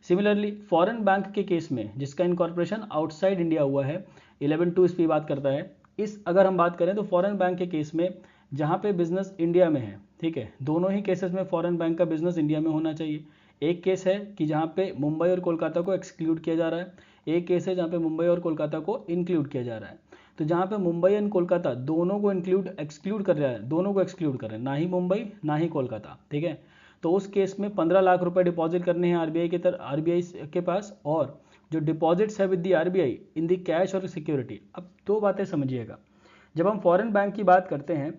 सिमिलरली फॉरेन बैंक के केस में जिसका इनकॉर्पोरेशन आउटसाइड इंडिया हुआ है, 11(2) इस पर बात करता है। इस अगर हम बात करें तो फॉरेन बैंक के केस में जहाँ पे बिजनेस इंडिया में है, ठीक है, दोनों ही केसेस में फॉरेन बैंक का बिजनेस इंडिया में होना चाहिए। एक केस है कि जहाँ पे मुंबई और कोलकाता को एक्सक्लूड किया जा रहा है, एक केस है जहाँ पे मुंबई और कोलकाता को इंक्लूड किया जा रहा है। तो जहाँ पे मुंबई एंड कोलकाता दोनों को एक्सक्लूड कर रहा है, दोनों को एक्सक्लूड कर रहे हैं, ना ही मुंबई ना ही कोलकाता, ठीक है। तो उस केस में 15 लाख रुपए डिपॉजिट करने हैं आरबीआई के पास, और जो डिपॉजिट्स है with the RBI in the cash और सिक्योरिटी। अब 2 बातें समझिएगा, जब हम फॉरेन बैंक की बात करते हैं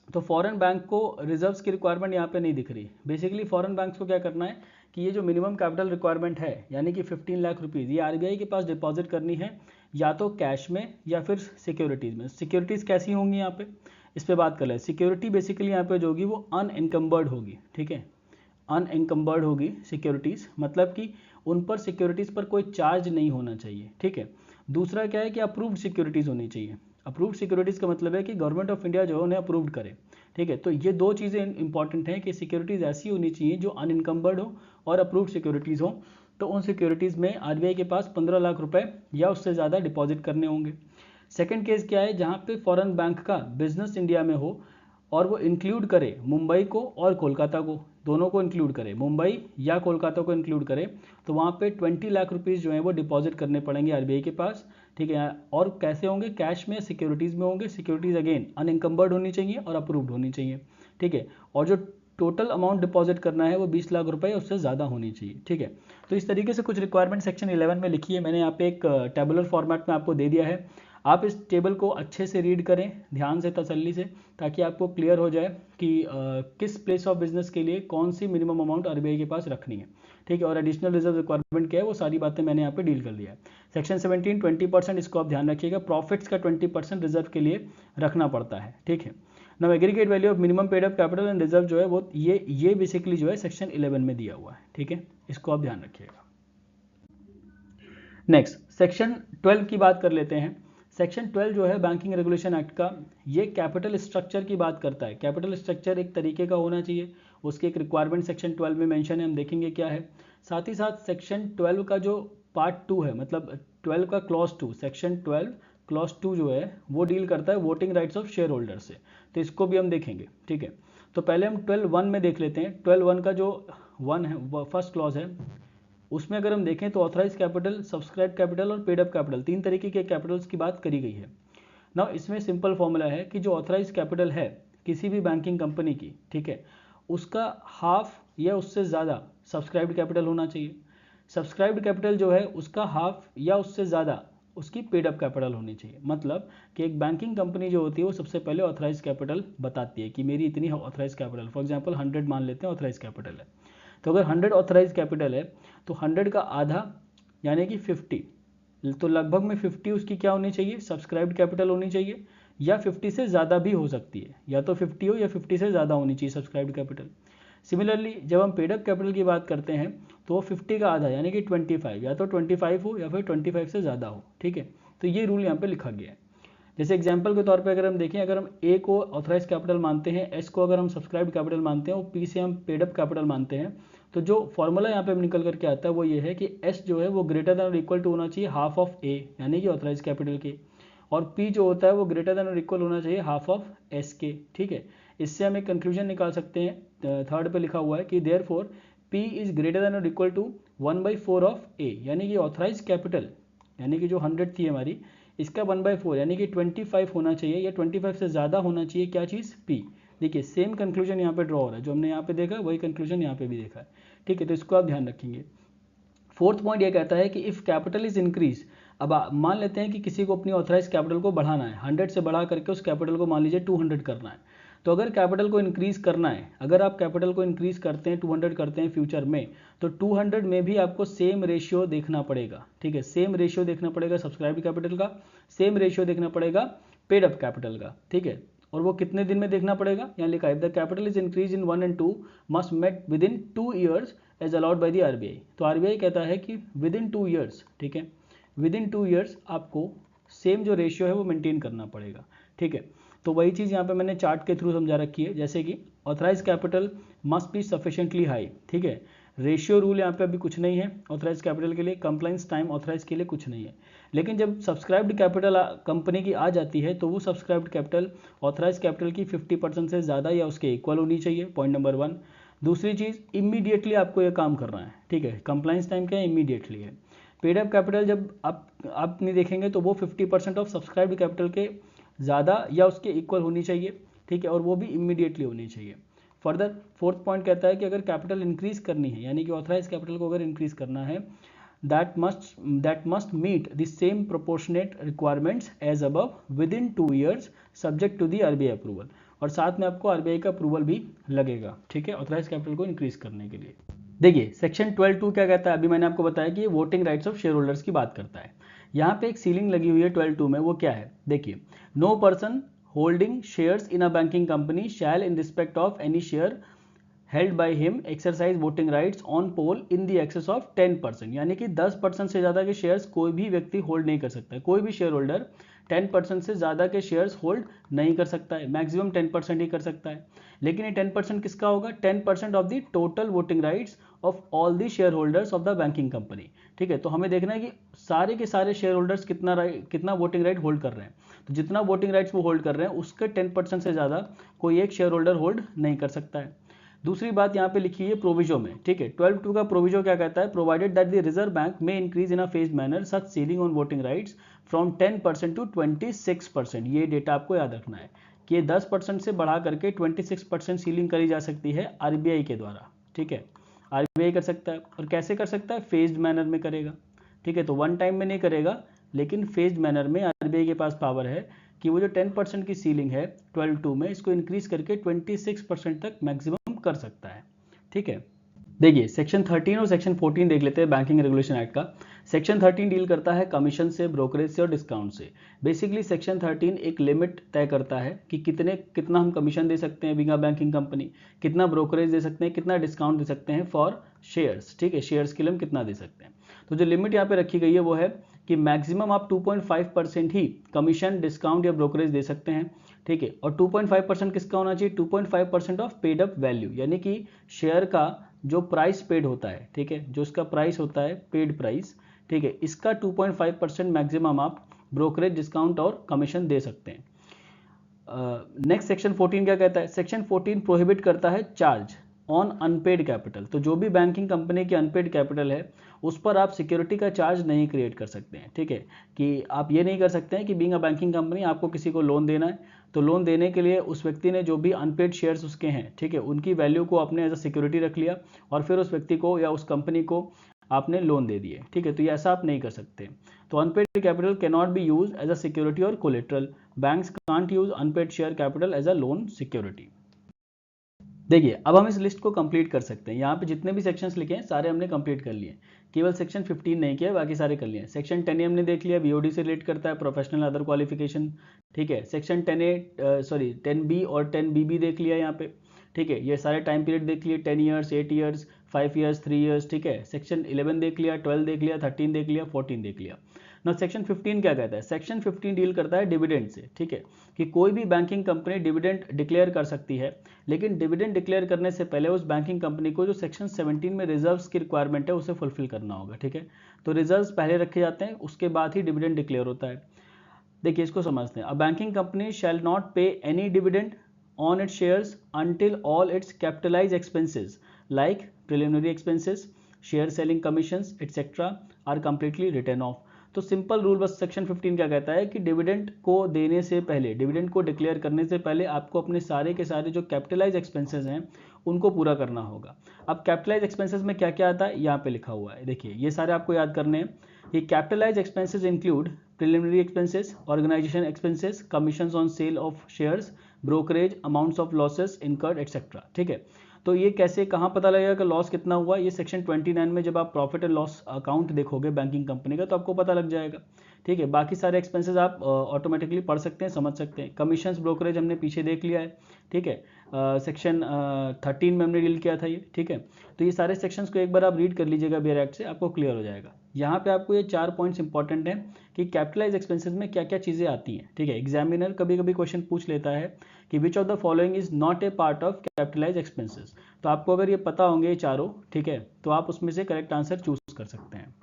तो फॉरेन बैंक को रिजर्व्स की रिक्वायरमेंट यहाँ पे नहीं दिख रही। बेसिकली फॉरेन बैंक्स को क्या करना है कि ये जो मिनिमम कैपिटल रिक्वायरमेंट है यानी कि 15 लाख रुपीज़ ये आरबीआई के पास डिपॉजिट करनी है, या तो कैश में या फिर सिक्योरिटीज़ में। सिक्योरिटीज़ कैसी होंगी यहाँ पे, इस पर बात कर लें। सिक्योरिटी बेसिकली यहाँ पे जो होगी वो अनएनकम्बर्ड होगी, ठीक है, अनएनकम्बर्ड होगी सिक्योरिटीज़, मतलब कि उन पर सिक्योरिटीज़ पर कोई चार्ज नहीं होना चाहिए, ठीक है। दूसरा क्या है कि अप्रूव्ड सिक्योरिटीज़ होनी चाहिए। अप्रूव्ड सिक्योरिटीज़ का मतलब है कि गवर्नमेंट ऑफ इंडिया जो है उन्हें अप्रूव्ड करे, ठीक है। तो ये दो चीज़ें इंपॉर्टेंट हैं कि सिक्योरिटीज़ ऐसी होनी चाहिए जो अनइनकम्बर्ड हो और अप्रूव्ड सिक्योरिटीज़ हो। तो उन सिक्योरिटीज़ में आरबीआई के पास 15 लाख रुपए या उससे ज़्यादा डिपॉजिट करने होंगे। सेकंड केस क्या है, जहाँ पे फॉरेन बैंक का बिजनेस इंडिया में हो और वो इंक्लूड करे मुंबई को और कोलकाता को, दोनों को इंक्लूड करे, मुंबई या कोलकाता को इंक्लूड करे, तो वहाँ पे 20 लाख रुपीज़ जो है वो डिपॉजिट करने पड़ेंगे आरबीआई के पास, ठीक है। और कैसे होंगे, कैश में, सिक्योरिटीज़ में होंगे। सिक्योरिटीज़ अगेन अनइनकम्बर्ड होनी चाहिए और अप्रूव्ड होनी चाहिए, ठीक है। और जो टोटल अमाउंट डिपॉजिट करना है वो 20 लाख रुपए उससे ज़्यादा होनी चाहिए, ठीक है। तो इस तरीके से कुछ रिक्वायरमेंट सेक्शन 11 में लिखी है मैंने, यहाँ पे एक टेबुलर फॉर्मेट में आपको दे दिया है। आप इस टेबल को अच्छे से रीड करें, ध्यान से, तसल्ली से, ताकि आपको क्लियर हो जाए कि किस प्लेस ऑफ बिजनेस के लिए कौन सी मिनिमम अमाउंट आरबीआई के पास रखनी है, ठीक है। और एडिशनल रिजर्व रिक्वायरमेंट क्या है वो सारी बातें मैंने यहाँ पे डील कर लिया है। सेक्शन 17 20%, इसको आप ध्यान रखिएगा, प्रॉफिट्स का 20% रिजर्व के लिए रखना पड़ता है, ठीक है। Now aggregate value of minimum paid up capital and reserve जो है वो ये बेसिकली जो है सेक्शन 11 में दिया हुआ है, ठीक है, इसको आप ध्यान रखिएगा। नेक्स्ट सेक्शन 12 की बात कर लेते हैं। सेक्शन 12 जो है बैंकिंग रेगुलेशन एक्ट का, ये कैपिटल स्ट्रक्चर की बात करता है। कैपिटल स्ट्रक्चर एक तरीके का होना चाहिए, उसकी एक रिक्वायरमेंट सेक्शन 12 में मेंशन है, हम देखेंगे क्या है। साथ ही साथ सेक्शन 12 का जो पार्ट 2 है, मतलब 12 का क्लॉज 2, सेक्शन 12 क्लॉज 2 जो है वो डील करता है voting rights of share holder से, तो इसको भी हम देखेंगे, ठीक है। तो पहले हम 12(1) में देख लेते हैं। 12(1) का जो 1 है, फर्स्ट क्लॉज है, उसमें अगर हम देखें तो ऑथराइज कैपिटल, सब्सक्राइब कैपिटल और पेड अप कैपिटल, तीन तरीके के कैपिटल्स की बात करी गई है। नाउ इसमें सिंपल फॉर्मूला है कि जो ऑथराइज कैपिटल है किसी भी बैंकिंग कंपनी की, ठीक है, उसका हाफ या उससे ज़्यादा सब्सक्राइब्ड कैपिटल होना चाहिए। सब्सक्राइब्ड कैपिटल जो है उसका हाफ या उससे ज़्यादा उसकी पेड अप कैपिटल होनी चाहिए। मतलब कि एक बैंकिंग कंपनी जो होती है वो सबसे पहले ऑथराइज कैपिटल बताती है कि मेरी इतनी ऑथराइज कैपिटल, फॉर एग्जांपल 100 मान लेते हैं ऑथराइज कैपिटल है। तो अगर 100 ऑथराइज कैपिटल है तो 100 का आधा यानी कि 50, तो लगभग में 50 उसकी क्या होनी चाहिए, सब्सक्राइब्ड कैपिटल होनी चाहिए, या 50 से ज़्यादा भी हो सकती है, या तो 50 हो या 50 से ज़्यादा होनी चाहिए सब्सक्राइब्ड कैपिटल। सिमिलरली जब हम पेड अप कैपिटल की बात करते हैं तो वो 50 का आधा यानी कि 25, या तो 25 हो या फिर 25 से ज़्यादा हो, ठीक है। तो ये रूल यहाँ पे लिखा गया है। जैसे एग्जांपल के तौर पे अगर हम देखें, अगर हम ए को ऑथराइज कैपिटल मानते हैं, एस को अगर हम सब्सक्राइब्ड कैपिटल मानते हैं और पी से हम पेड अप कैपिटल मानते हैं, तो जो फॉर्मूला यहाँ पे निकल करके आता है वो ये है कि एस जो है वो ग्रेटर देन और इक्वल टू होना चाहिए हाफ ऑफ ए यानी कि ऑथराइज कैपिटल के, और पी जो होता है वो ग्रेटर देन और इक्वल होना चाहिए हाफ ऑफ एस के, ठीक है। इससे हम एक कंक्लूजन निकाल सकते हैं, थर्ड पे लिखा हुआ है कि therefore P is greater than और इक्वल टू 1/4 ऑफ ए, यानी कि ऑथराइज कैपिटल यानी कि जो 100 थी हमारी, इसका 1/4 यानी कि 25 होना चाहिए, या 25 से ज़्यादा होना चाहिए क्या चीज़, पी। देखिए सेम कंक्लूजन यहाँ पे ड्रॉ हो रहा है, जो हमने यहाँ पे देखा वही कंक्लूजन यहाँ पे भी देखा है, ठीक है। तो इसको आप ध्यान रखेंगे। फोर्थ पॉइंट ये कहता है कि इफ़ कैपिटल इज इंक्रीज, अब मान लेते हैं कि किसी को अपनी ऑथराइज कैपिटल को बढ़ाना है, 100 से बढ़ा करके उस कैपिटल को मान लीजिए 200 करना है। तो अगर कैपिटल को इंक्रीज करना है, अगर आप कैपिटल को इंक्रीज करते हैं 200 करते हैं फ्यूचर में, तो 200 में भी आपको सेम रेशियो देखना पड़ेगा, ठीक है। सेम रेशियो देखना पड़ेगा सब्सक्राइब कैपिटल का, सेम रेशियो देखना पड़ेगा पेड अप कैपिटल का, ठीक है। और वो कितने दिन में देखना पड़ेगा, यहाँ लिखा है the capital is increase in 1 and 2 must met within 2 years as allowed by the RBI. तो आरबीआई कहता है कि विद इन 2 ईयर्स, ठीक है, विद इन 2 ईयर्स आपको सेम जो रेशियो है वो मेंटेन करना पड़ेगा, ठीक है। तो वही चीज़ यहाँ पे मैंने चार्ट के थ्रू समझा रखी है, जैसे कि authorise capital must be sufficiently high, ठीक है। रेशियो रूल यहाँ पे अभी कुछ नहीं है ऑथराइज कैपिटल के लिए, कंप्लाइंस टाइम ऑथराइज के लिए कुछ नहीं है। लेकिन जब सब्सक्राइब्ड कैपिटल कंपनी की आ जाती है तो वो सब्सक्राइब्ड कैपिटल ऑथराइज कैपिटल की 50% से ज़्यादा या उसके इक्वल होनी चाहिए, पॉइंट नंबर 1। दूसरी चीज़, इमीडिएटली आपको ये काम करना है, ठीक है। कंप्लाइंस टाइम क्या है, इमीडिएटली है। पेड अप कैपिटल जब आप नहीं देखेंगे तो वो 50% ऑफ सब्सक्राइब्ड कैपिटल के ज़्यादा या उसके इक्वल होनी चाहिए, ठीक है, और वो भी इमीडिएटली होनी चाहिए। फर्दर फोर्थ पॉइंट कहता है कि अगर कैपिटल इंक्रीज करनी है, यानी कि ऑथराइज कैपिटल को अगर इंक्रीज करना है, that must meet the same proportionate requirements as above within 2 years subject to the RBI approval। और साथ में आपको आरबीआई का अप्रूवल भी लगेगा, ठीक है, ऑथराइज कैपिटल को इंक्रीज करने के लिए। देखिए सेक्शन 12(2) क्या कहता है, अभी मैंने आपको बताया कि ये voting rights of share holders की बात करता है। यहाँ पे एक सीलिंग लगी हुई है 12(2) में, वो क्या है, देखिए, no person holding shares in a banking company shall in respect of any share held by him exercise voting rights on poll in the excess of 10%, यानी कि 10% से ज़्यादा के शेयर्स कोई भी व्यक्ति होल्ड नहीं कर सकता है, कोई भी शेयर होल्डर 10% से ज़्यादा के शेयर्स होल्ड नहीं कर सकता है, मैक्सिमम 10% ही कर सकता है। लेकिन ये 10% किसका होगा, 10% of the total voting rights of all the share holders of the banking company, ठीक है। तो हमें देखना है कि सारे के सारे शेयर होल्डर्स कितना वोटिंग राइट होल्ड कर रहे हैं, तो जितना वोटिंग राइट्स वो होल्ड कर रहे हैं उसके 10% से ज़्यादा कोई एक शेयर होल्डर होल्ड नहीं कर सकता है। दूसरी बात यहाँ पे लिखी है प्रोविजो में, ठीक है, 12(2) का प्रोविजो क्या कहता है, provided that the reserve bank may increase in a phased manner such ceiling on voting rights from 10% to 26%। ये डेटा आपको याद रखना है कि ये 10% से बढ़ा करके 26% सीलिंग करी जा सकती है आरबीआई के द्वारा, ठीक है, आरबीआई कर सकता है। और कैसे कर सकता है, फेज्ड मैनर में करेगा, ठीक है, तो वन टाइम में नहीं करेगा, लेकिन फेज्ड मैनर में आरबीआई के पास पावर है कि वो जो 10% की सीलिंग है 12(2) में, इसको इंक्रीज करके 26% तक मैक्सिमम कर सकता है, ठीक है। देखिए सेक्शन 13 और सेक्शन 14 देख लेते हैं बैंकिंग रेगुलेशन एक्ट का। सेक्शन 13 डील करता है कमीशन से, ब्रोकरेज से और डिस्काउंट से। बेसिकली सेक्शन 13 एक लिमिट तय करता है कि कितना हम कमीशन दे सकते हैं बीइंग अ बैंकिंग कंपनी, कितना ब्रोकरेज दे सकते हैं, कितना डिस्काउंट दे सकते हैं फॉर शेयर्स, ठीक है, शेयर्स के लिए हम कितना दे सकते हैं। तो जो लिमिट यहाँ पे रखी गई है वो है कि मैक्सिमम आप 2.5% ही कमीशन, डिस्काउंट या ब्रोकरेज दे सकते हैं, ठीक है। और 2.5% किसका होना चाहिए, 2.5% ऑफ पेड अप वैल्यू, यानी कि शेयर का जो प्राइस पेड होता है, ठीक है, जो इसका प्राइस होता है पेड प्राइस, ठीक है, इसका 2.5% मैक्सिमम आप ब्रोकरेज, डिस्काउंट और कमीशन दे सकते हैं। नेक्स्ट सेक्शन 14 क्या कहता है, सेक्शन 14 प्रोहिबिट करता है चार्ज ऑन अनपेड कैपिटल। तो जो भी बैंकिंग कंपनी की अनपेड कैपिटल है उस पर आप सिक्योरिटी का चार्ज नहीं क्रिएट कर सकते हैं, ठीक है, कि आप ये नहीं कर सकते हैं कि बीइंग अ बैंकिंग कंपनी आपको किसी को लोन देना है, तो लोन देने के लिए उस व्यक्ति ने जो भी अनपेड शेयर्स उसके हैं, ठीक है, उनकी वैल्यू को आपने एज अ सिक्योरिटी रख लिया और फिर उस व्यक्ति को या उस कंपनी को आपने लोन दे दिए, ठीक है, तो ये ऐसा आप नहीं कर सकते। तो unpaid capital can not be use as a security or collateral. Banks can't use unpaid share capital as a loan security. देखिए अब हम इस लिस्ट को कंप्लीट कर सकते हैं, यहाँ पे जितने भी सेक्शंस लिखे हैं सारे हमने कंप्लीट कर लिए, केवल सेक्शन 15 नहीं किया, बाकी सारे कर लिए। सेक्शन 10A हमने देख लिया, बीओडी से रिलेट करता है, प्रोफेशनल अदर क्वालिफिकेशन, ठीक है। सेक्शन 10B और 10B भी देख लिया यहाँ पे, ठीक है, ये सारे टाइम पीरियड देख लिए, 10 ईयर्स, 8 ईयर्स, 5 ईयर्स, 3 ईयर्स, ठीक है। सेक्शन 11 देख लिया, 12 देख लिया, 13 देख लिया, 14 देख लिया। ना सेक्शन 15 क्या कहता है, सेक्शन 15 डील करता है डिविडेंड से, ठीक है, कि कोई भी बैंकिंग कंपनी डिविडेंड डिक्लेयर कर सकती है, लेकिन डिविडेंड डिक्लेयर करने से पहले उस बैंकिंग कंपनी को जो सेक्शन 17 में रिजर्व्स की रिक्वायरमेंट है उसे फुलफिल करना होगा, ठीक है। तो रिजर्व्स पहले रखे जाते हैं, उसके बाद ही डिविडेंड डिक्लेयर होता है। देखिए इसको समझते हैं, a banking company shall not pay any dividend on its shares until all its capitalise expenses like preliminary expenses, share selling commissions etcetera are completely written off. तो सिंपल रूल बस section 15 क्या कहता है कि डिविडेंड को देने से पहले, डिविडेंड को डिक्लेयर करने से पहले आपको अपने सारे के सारे जो कैपिटलाइज एक्सपेंसेस हैं उनको पूरा करना होगा। अब कैपिटलाइज एक्सपेंसेस में क्या क्या आता है यहाँ पे लिखा हुआ है, देखिए ये सारे आपको याद करने हैं। ये capitalise expenses include preliminary expenses, organisation expenses, commissions on sale of shares, brokerage, amounts of losses incurred etcetera, ठीक है। तो ये कैसे, कहाँ पता लगेगा कि लॉस कितना हुआ, ये सेक्शन 29 में जब आप प्रॉफिट एंड लॉस अकाउंट देखोगे बैंकिंग कंपनी का तो आपको पता लग जाएगा, ठीक है। बाकी सारे एक्सपेंसेस आप ऑटोमेटिकली पढ़ सकते हैं, समझ सकते हैं। कमीशंस, ब्रोकरेज हमने पीछे देख लिया है, ठीक है, सेक्शन 13 में हमने डील किया था ये, ठीक है। तो ये सारे सेक्शंस को एक बार आप रीड कर लीजिएगा बेयर एक्ट से, आपको क्लियर हो जाएगा। यहाँ पे आपको ये 4 पॉइंट्स इंपॉर्टेंट हैं कि कैपिटलाइज एक्सपेंसेस में क्या क्या चीज़ें आती हैं, ठीक है। एग्जामिनर कभी कभी क्वेश्चन पूछ लेता है कि which of the following is not a part of capitalise expenses. तो आपको अगर ये पता होंगे चारों, ठीक है, तो आप उसमें से करेक्ट आंसर चूज कर सकते हैं।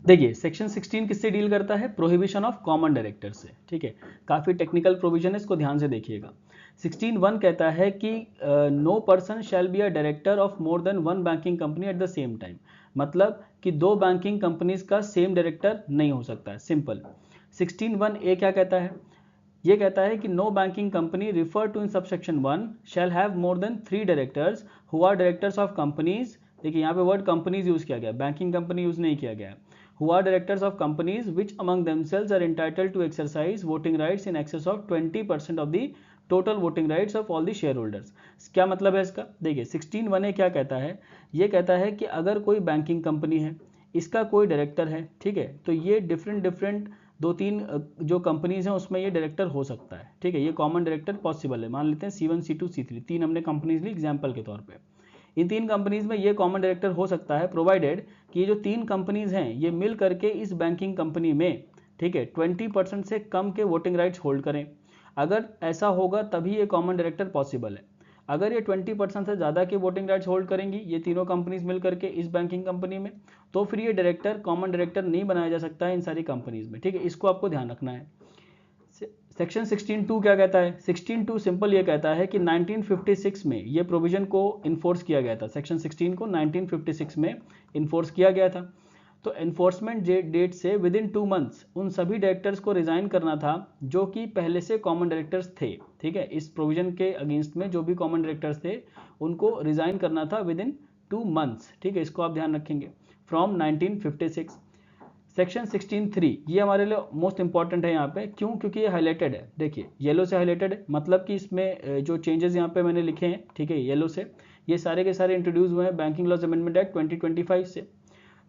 देखिए सेक्शन 16 किससे डील करता है, प्रोहिबिशन ऑफ कॉमन डायरेक्टर से, ठीक है। काफी टेक्निकल प्रोविजन है, इसको ध्यान से देखिएगा। 16(1) कहता है कि no person shall be a director of more than one banking company at the same time. मतलब कि 2 बैंकिंग कंपनीज का सेम डायरेक्टर नहीं हो सकता है, सिंपल। 16(1)A क्या कहता है, ये कहता है कि no banking company refer to in subsection 1 shall have more than 3 directors who are directors of companies. देखिए यहाँ पे वर्ड कंपनीज यूज किया गया, बैंकिंग कंपनी यूज नहीं किया गया है। who are directors of companies which among themselves are entitled to exercise voting rights in excess of 20% of the total voting rights of all the share holders. क्या मतलब है इसका? देखिए 16(1)(a) क्या कहता है, ये कहता है कि अगर कोई बैंकिंग कंपनी है, इसका कोई डायरेक्टर है, ठीक है, तो ये डिफरेंट दो तीन जो कंपनीज हैं उसमें ये डायरेक्टर हो सकता है, ठीक है, ये कॉमन डायरेक्टर पॉसिबल है। मान लेते हैं C1 C2 C3 तीन हमने कंपनीज ली एग्जाम्पल के तौर पे। इन तीन कंपनीज में ये कॉमन डायरेक्टर हो सकता है, प्रोवाइडेड कि ये जो तीन कंपनीज हैं ये मिल करके इस बैंकिंग कंपनी में, ठीक है, 20% से कम के वोटिंग राइट्स होल्ड करें। अगर ऐसा होगा तभी ये कॉमन डायरेक्टर पॉसिबल है। अगर ये 20% से ज़्यादा के वोटिंग राइट्स होल्ड करेंगी ये तीनों कंपनीज मिल करके इस बैंकिंग कंपनी में, तो फिर ये डायरेक्टर कॉमन डायरेक्टर नहीं बनाया जा सकता है इन सारी कंपनीज में, ठीक है, इसको आपको ध्यान रखना है। सेक्शन 16(2) क्या कहता है? 16(2) सिंपल ये कहता है कि 1956 में ये प्रोविजन को इन्फोर्स किया गया था। सेक्शन 16 को 1956 में इन्फोर्स किया गया था। तो एनफोर्समेंट डेट से विद इन 2 मंथ्स उन सभी डायरेक्टर्स को रिजाइन करना था जो कि पहले से कॉमन डायरेक्टर्स थे, ठीक है, इस प्रोविजन के अगेंस्ट में जो भी कॉमन डायरेक्टर्स थे उनको रिजाइन करना था विद इन 2 मंथ्स, ठीक है, इसको आप ध्यान रखेंगे, फ्रॉम 1956। सेक्शन 16(3) ये हमारे लिए मोस्ट इंपॉर्टेंट है यहाँ पे, क्यों? क्योंकि ये हाईलाइटेड है, देखिए येलो से हाईलाइटेड है, मतलब कि इसमें जो चेंजेस यहाँ पे मैंने लिखे हैं, ठीक है, येलो से, ये सारे के सारे इंट्रोड्यूस हुए हैं बैंकिंग लॉज अमेंडमेंट एक्ट 2025 से।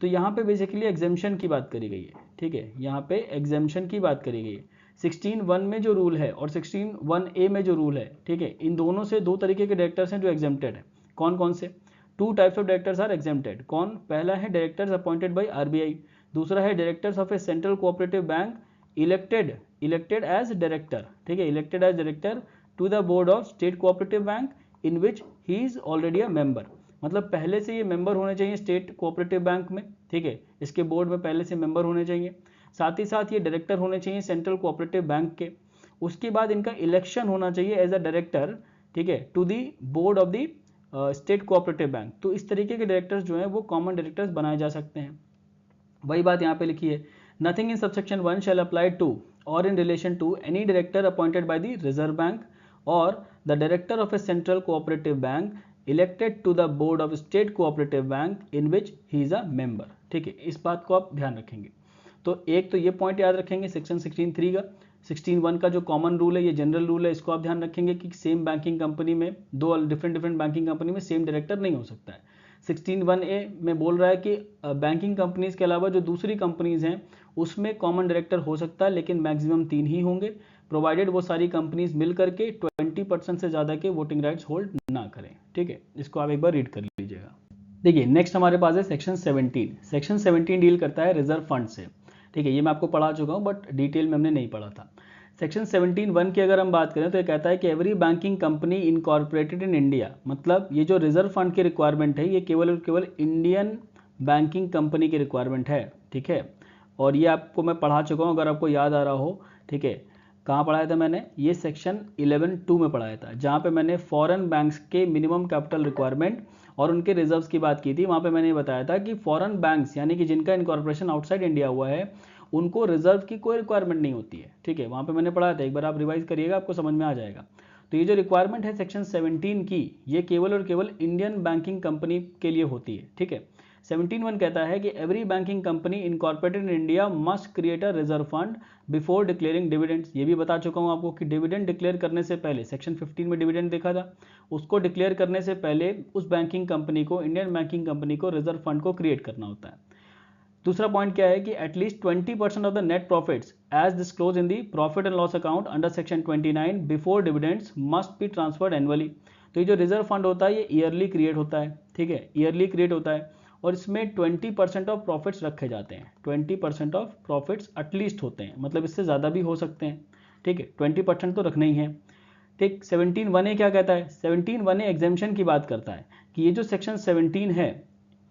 तो यहाँ पे बेसिकली एग्जेम्पशन की बात करी गई है, ठीक है, यहाँ पे एग्जेम्पशन की बात करी गई है। 16(1) में जो रूल है और 16(1)(a) में जो रूल है, ठीक है, इन दोनों से दो तरीके के डायरेक्टर्स हैं जो एग्जेम्प्टेड है। कौन कौन से? 2 types of directors are exempted. कौन? पहला है डायरेक्टर्स अपॉइंटेड बाय RBI, दूसरा है directors of a central cooperative bank elected as director, ठीक है, elected as director to the board of state cooperative bank in which he is already a member. मतलब पहले से ये मेंबर होने चाहिए स्टेट कोऑपरेटिव बैंक में, ठीक है, इसके बोर्ड में पहले से मेंबर होने चाहिए, साथ ही साथ ये डायरेक्टर होने चाहिए सेंट्रल कोऑपरेटिव बैंक के। उसके बाद इनका इलेक्शन होना चाहिए एज अ डायरेक्टर, ठीक है, to the board of the state cooperative bank. तो इस तरीके के डायरेक्टर्स जो हैं वो कॉमन डायरेक्टर्स बनाए जा सकते हैं। वही बात यहाँ पे लिखी है, nothing in subsection 1 shall apply to or in relation to any director appointed by the reserve bank or the director of a central cooperative bank elected to the board of state cooperative bank in which he is a member, ठीक है, इस बात को आप ध्यान रखेंगे। तो एक तो ये पॉइंट याद रखेंगे सेक्शन 16(3) का। 16(1) का जो कॉमन रूल है, ये जनरल रूल है, इसको आप ध्यान रखेंगे कि सेम बैंकिंग कंपनी में दो डिफरेंट बैंकिंग कंपनी में सेम डायरेक्टर नहीं हो सकता है। 16(1)(a) में बोल रहा है कि बैंकिंग कंपनीज के अलावा जो दूसरी कंपनीज हैं उसमें कॉमन डायरेक्टर हो सकता है, लेकिन मैक्सिमम 3 ही होंगे, प्रोवाइडेड वो सारी कंपनीज मिल करके 20% से ज़्यादा के वोटिंग राइट्स होल्ड ना करें, ठीक है, इसको आप एक बार रीड कर लीजिएगा। देखिए नेक्स्ट हमारे पास है सेक्शन 17। सेक्शन 17 डील करता है रिजर्व फंड से, ठीक है, ये मैं आपको पढ़ा चुका हूँ बट डिटेल में हमने नहीं पढ़ा था। सेक्शन 17(1) की अगर हम बात करें तो ये कहता है कि every banking company incorporated in India, मतलब ये जो रिजर्व फंड की रिक्वायरमेंट है ये केवल और केवल इंडियन बैंकिंग कंपनी की रिक्वायरमेंट है, ठीक है, और ये आपको मैं पढ़ा चुका हूँ अगर आपको याद आ रहा हो, ठीक है। कहाँ पढ़ाया था मैंने? ये सेक्शन 11(2) में पढ़ाया था, जहाँ पे मैंने फॉरेन बैंक्स के मिनिमम कैपिटल रिक्वायरमेंट और उनके रिजर्व्स की बात की थी। वहाँ पे मैंने बताया था कि फॉरेन बैंक्स यानी कि जिनका इनकॉर्पोरेशन आउटसाइड इंडिया हुआ है उनको रिजर्व की कोई रिक्वायरमेंट नहीं होती है, ठीक है, वहाँ पे मैंने पढ़ाया था, एक बार आप रिवाइज करिएगा आपको समझ में आ जाएगा। तो ये जो रिक्वायरमेंट है सेक्शन 17 की, ये केवल और केवल इंडियन बैंकिंग कंपनी के लिए होती है, ठीक है। 17(1) कहता है कि every banking company incorporated in India must create a reserve fund before declaring dividends. ये भी बता चुका हूँ आपको कि डिविडेंड डिक्लेयर करने से पहले, सेक्शन 15 में डिविडेंड देखा था, उसको डिक्लेयर करने से पहले उस बैंकिंग कंपनी को, इंडियन बैंकिंग कंपनी को रिजर्व फंड को क्रिएट करना होता है। दूसरा पॉइंट क्या है कि at least 20% of the net profits as disclose in the profit and loss account under section 29 before dividends must be transferred annually. तो ये जो रिजर्व फंड होता है ये ईयरली क्रिएट होता है, ठीक है, ईयरली क्रिएट होता है और इसमें 20% ऑफ प्रॉफिट्स रखे जाते हैं। 20% ऑफ प्रॉफिट्स एटलीस्ट होते हैं, मतलब इससे ज़्यादा भी हो सकते हैं, ठीक है, 20% तो रखना ही है, ठीक। 17(1)(a) क्या कहता है? 17(1)(a) एग्जेम्पशन की बात करता है कि ये जो सेक्शन 17 है,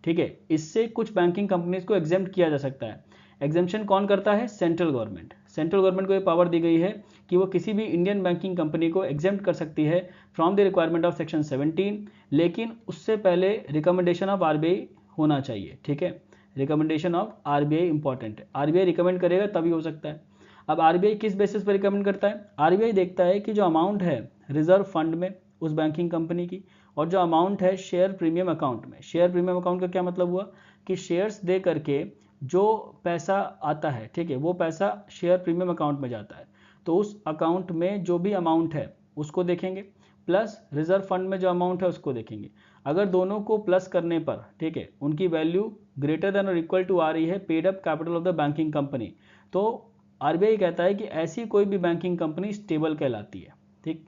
ठीक है, इससे कुछ बैंकिंग कंपनीज को एग्जेम्प्ट किया जा सकता है। एग्जेम्पशन कौन करता है? Central government. सेंट्रल गवर्नमेंट को ये पावर दी गई है कि वो किसी भी इंडियन बैंकिंग कंपनी को एग्जेम्प्ट कर सकती है from the requirement of section 17, लेकिन उससे पहले रिकमेंडेशन ऑफ RBI होना चाहिए, ठीक है, रिकमेंडेशन ऑफ RBI इंपॉर्टेंट है, RBI रिकमेंड करेगा तभी हो सकता है। अब RBI किस बेसिस पर रिकमेंड करता है? RBI देखता है कि जो अमाउंट है रिजर्व फंड में उस बैंकिंग कंपनी की और जो अमाउंट है शेयर प्रीमियम अकाउंट में। शेयर प्रीमियम अकाउंट का क्या मतलब हुआ कि शेयर्स दे करके जो पैसा आता है, ठीक है, वो पैसा शेयर प्रीमियम अकाउंट में जाता है। तो उस अकाउंट में जो भी अमाउंट है, उसको देखेंगे, प्लस रिजर्व फंड में जो अमाउंट है उसको देखेंगे। अगर दोनों को प्लस करने पर, ठीक है, उनकी वैल्यू ग्रेटर देन और इक्वल टू आ रही है paid up capital of the banking company, तो आरबीआई कहता है कि ऐसी कोई भी बैंकिंग कंपनी स्टेबल कहलाती है। ठीक,